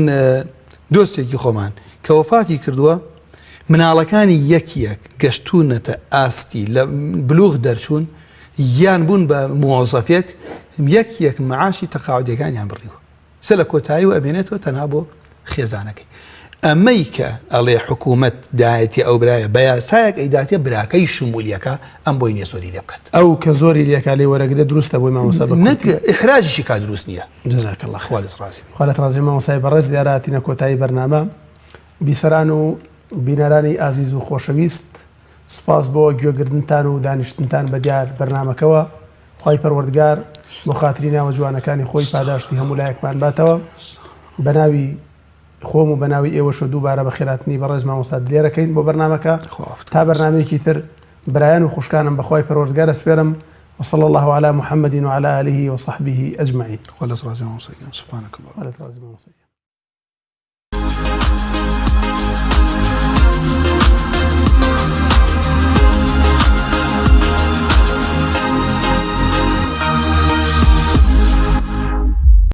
دۆستێکی خۆمان کە وەفاتی کردووە مناڵەکانی یەکیەک گەشتونەتە ئاستی لە بلوغ دەرچوون یان بوون بە موظفێک یەک معاشی تەقاعودیەکانیان بڕیوە سە لە کۆتایی و ئەبێنێتەوە تەنها بۆ خێزانەکەی ئەمەی کە ئەڵێ حکوومەت دایەتی ئەو برایە بە یاسایەک ئەیداتێ براکەی شمولیەکە ئەم بۆی نییە زۆری لێ بکات ئەو کە زۆری لێکا لێ وەرەگرێت دروستە بۆی مامۆستا نەکە ئیحراجیشی کا دروست نییە. جەزاک الله خوالت ڕازی خوالت ڕازی مامۆستای بەڕێز دیارەتینە کۆتایی بەرنامە بیسەران و بینەرانی ئازیز و خۆشەویست سپاس بۆ گوێگرتنتان و دانیشتنتان بە دیار بەرنامەکەوە خوای پەروەردگار بۆ خاتری ناوە جوانەکانی خۆی پاداشتی هەموو لایەکمان باتەوە بە ناوی خۆم و بە ناوی ئێوەش دووبارە بە خێراتنی بەڕێز مامۆستا دلێرەکەین بۆ بەرنامەکە تا بەرنامەیەکی تر برایان و خوشکانم بەخوای پەروەردگار ئەسپێرم وصلى الله على محمد وعلى آله وصحبه أجمعين. خوالت رازي مامۆستا سبحانك الله. خوالت رازي مامۆستا.